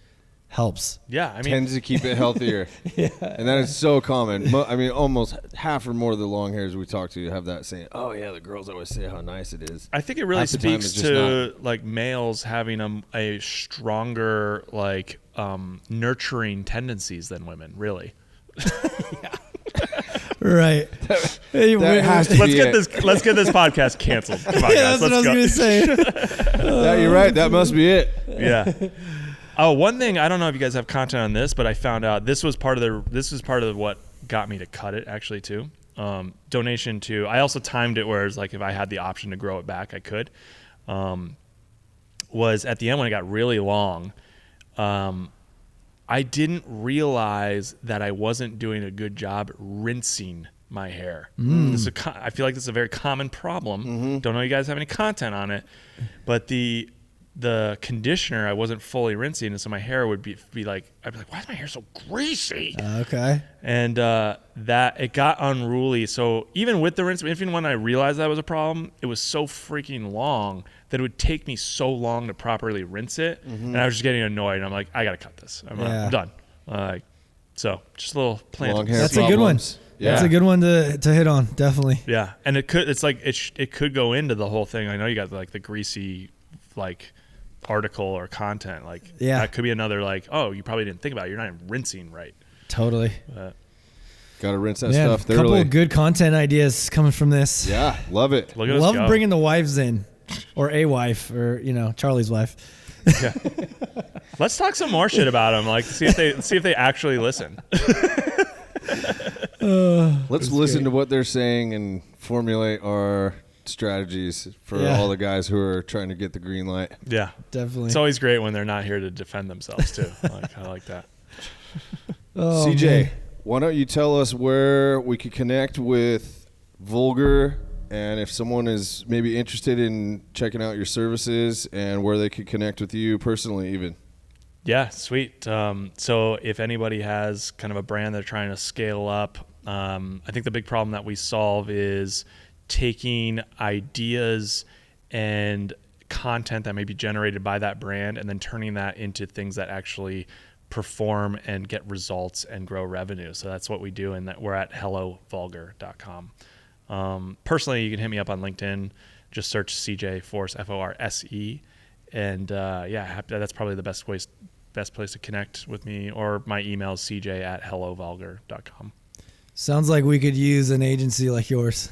helps. Yeah, I mean, tends to keep it healthier. And that is so common. I mean, almost half or more of the long hairs we talk to have that saying, oh yeah, the girls always say how nice it is. I think it really Half the time speaks it's just to like males having a stronger like nurturing tendencies than women, really. Right. That has to be it. Let's get this podcast canceled. Come on, Yeah, guys. that's what I was Let's gonna say. You're right. That must be it. Yeah. Oh, one thing, I don't know if you guys have content on this, but I found out this was part of what got me to cut it actually too. Donation to, I also timed it where it's like if I had the option to grow it back, I could. Was at the end when it got really long, I didn't realize that I wasn't doing a good job rinsing my hair. I feel like this is a very common problem. Don't know if you guys have any content on it, but the conditioner I wasn't fully rinsing, and so my hair would be like, I'd be like, why is my hair so greasy? Okay. And that it got unruly. So even with the rinse, even when I realized that was a problem, it was so freaking long that it would take me so long to properly rinse it, and I was just getting annoyed. And I'm like, I gotta cut this. I'm done. So just a little plant. Long hair That's a good one. problems. Yeah. That's a good one to hit on. Definitely. Yeah, and it's like it could go into the whole thing. I know you got like the greasy like article or content, like that could be another like, oh, you probably didn't think about it. You're not even rinsing right. Totally. Gotta rinse that stuff a thoroughly. couple of good content ideas coming from this. Yeah, love it. Look at us Love go. bringing the wives in, or a wife, or Charlie's wife. Yeah. Let's talk some more shit about them. Like see if they actually listen. Let's listen to what they're saying and formulate our strategies for all the guys who are trying to get the green light. Yeah, Definitely. it's always great when they're not here to defend themselves too. I like that. CJ, man. why don't you tell us where we could connect with Vulgar, and if someone is maybe interested in checking out your services, and where they could connect with you personally even. Yeah, sweet. So if anybody has kind of a brand they're trying to scale up, I think the big problem that we solve is taking ideas and content that may be generated by that brand and then turning that into things that actually perform and get results and grow revenue. So that's what we do, and that we're at hellovulgar.com. Personally, you can hit me up on LinkedIn. Just search CJ Force, FORSE. And that's probably the best place to connect with me, or my email is cj@hellovulgar.com. Sounds like we could use an agency like yours.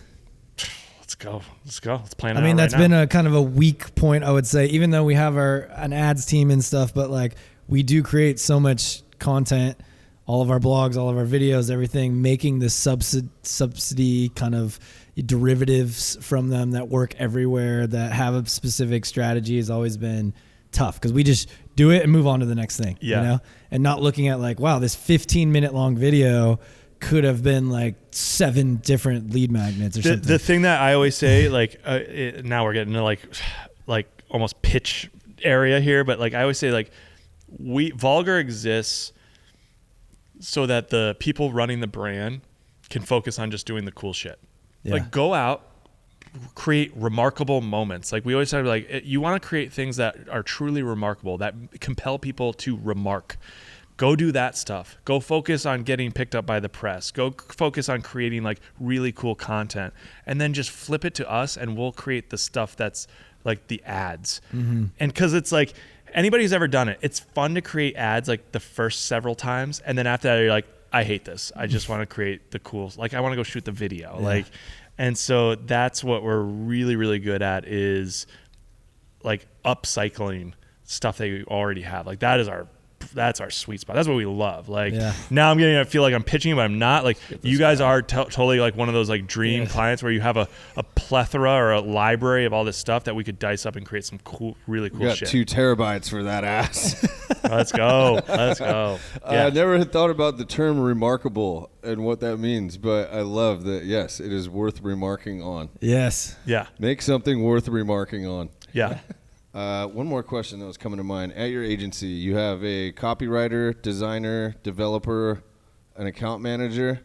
Let's go. Let's plan it I mean, out that's right been now. a kind of a weak point, I would say, even though we have an ads team and stuff, but like we do create so much content, all of our blogs, all of our videos, everything, making the subsidy kind of derivatives from them that work everywhere, that have a specific strategy, has always been tough, because we just do it and move on to the next thing, and not looking at like, wow, this 15-minute long video could have been like 7 different lead magnets or something. The thing that I always say, like, now we're getting to like almost pitch area here, but like I always say, like, Vulgar exists so that the people running the brand can focus on just doing the cool shit. Yeah. Like, go out, create remarkable moments. Like we always say, like, you want to create things that are truly remarkable, that compel people to remark. Go do that stuff. Go focus on getting picked up by the press. Go focus on creating like really cool content, and then just flip it to us, and we'll create the stuff that's like the ads. And because it's like, anybody who's ever done it, it's fun to create ads like the first several times, and then after that you're like, I hate this. I just want to create the cool, like I want to go shoot the video. Like, and so that's what we're really, really good at, is like upcycling stuff that we already have. Like that's our sweet spot. That's what we love. Like now I feel like I'm pitching, but I'm not. Like you guys are totally like one of those like dream clients where you have a plethora or a library of all this stuff that we could dice up and create some cool, really cool We got shit. 2 terabytes for that ass. Let's go. I never had thought about the term remarkable and what that means, but I love that. Yes, it is worth remarking on. Yes. Yeah. Make something worth remarking on. Yeah. One more question that was coming to mind. At your agency, you have a copywriter, designer, developer, an account manager,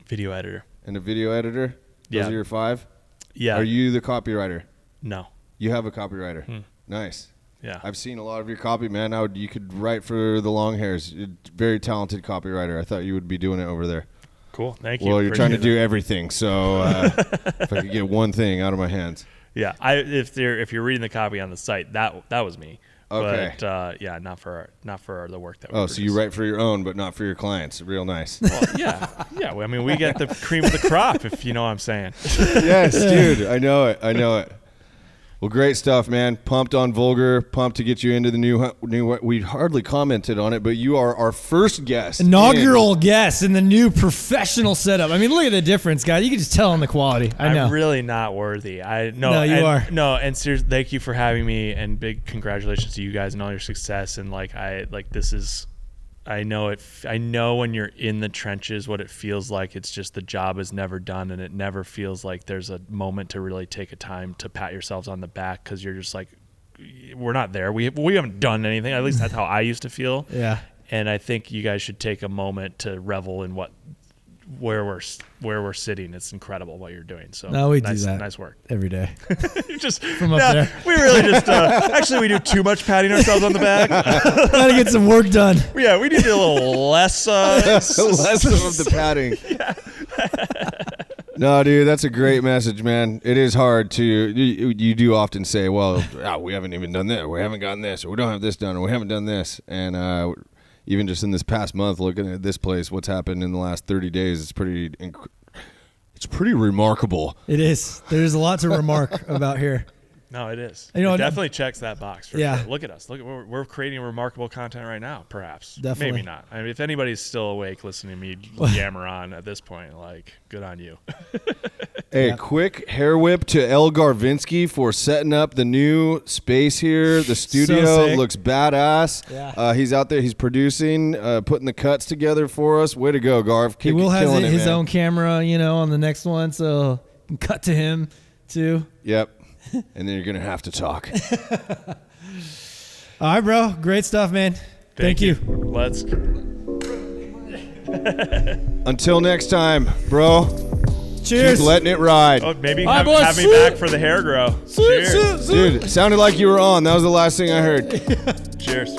Video editor. and a video editor. Those are your 5? Yeah. Are you the copywriter? No. You have a copywriter. Nice. Yeah. I've seen a lot of your copy, man. You could write for the Longhairs. You're a very talented copywriter. I thought you would be doing it over there. Cool. Thank you. Well, you're trying to Appreciate do everything, so if I could get one thing out of my hands. Yeah. If you're reading the copy on the site, that was me. Okay. But yeah, not for the work that we Oh, so you write for your own, but not for your clients. Real nice. Well, yeah. Yeah. Well, I mean, we get the cream of the crop, if you know what I'm saying. Yes, dude. I know it. Well, great stuff, man. Pumped on Vulgar. Pumped to get you into the new. We hardly commented on it, but you are our first guest. Inaugural guest in the new professional setup. I mean, look at the difference, guys. You can just tell on the quality. I know. I'm really not worthy. No, you are. No, and seriously, thank you for having me, and big congratulations to you guys and all your success. And this is. I know when you're in the trenches what it feels like. It's just the job is never done, and it never feels like there's a moment to really take a time to pat yourselves on the back, because you're just like, we're not there. We haven't done anything. At least that's how I used to feel. Yeah. And I think you guys should take a moment to revel in where we're sitting. It's incredible what you're doing. So no, we do that. Nice work every day. Just from up there. We really just actually we do too much patting ourselves on the back. Gotta get some work done. Yeah, we need a little less less of the patting. No, dude, that's a great message, man. It is hard to you do often say, well, we haven't even done this, we haven't gotten this, or we don't have this done, or we haven't done this, and even just in this past month, looking at this place, what's happened in the last 30 days, it's pretty remarkable. It is. There's a lot to remark about here. No, it is. You know, it definitely checks that box. For yeah. Sure. Look at us. We're creating remarkable content right now. Perhaps. Definitely. Maybe not. I mean, if anybody's still awake listening to me yammer on at this point, good on you. Hey, quick hair whip to El Garvinsky for setting up the new space here. The studio looks badass. Yeah. He's out there. He's producing, putting the cuts together for us. Way to go, Garv. He will have his own camera, on the next one, so you can cut to him too. Yep. And then you're going to have to talk. All right, bro. Great stuff, man. Thank you. Let's. Until next time, bro. Cheers. Keep letting it ride. Oh, maybe have me back for the hair grow. Cheers. Dude, it sounded like you were on. That was the last thing I heard. Cheers.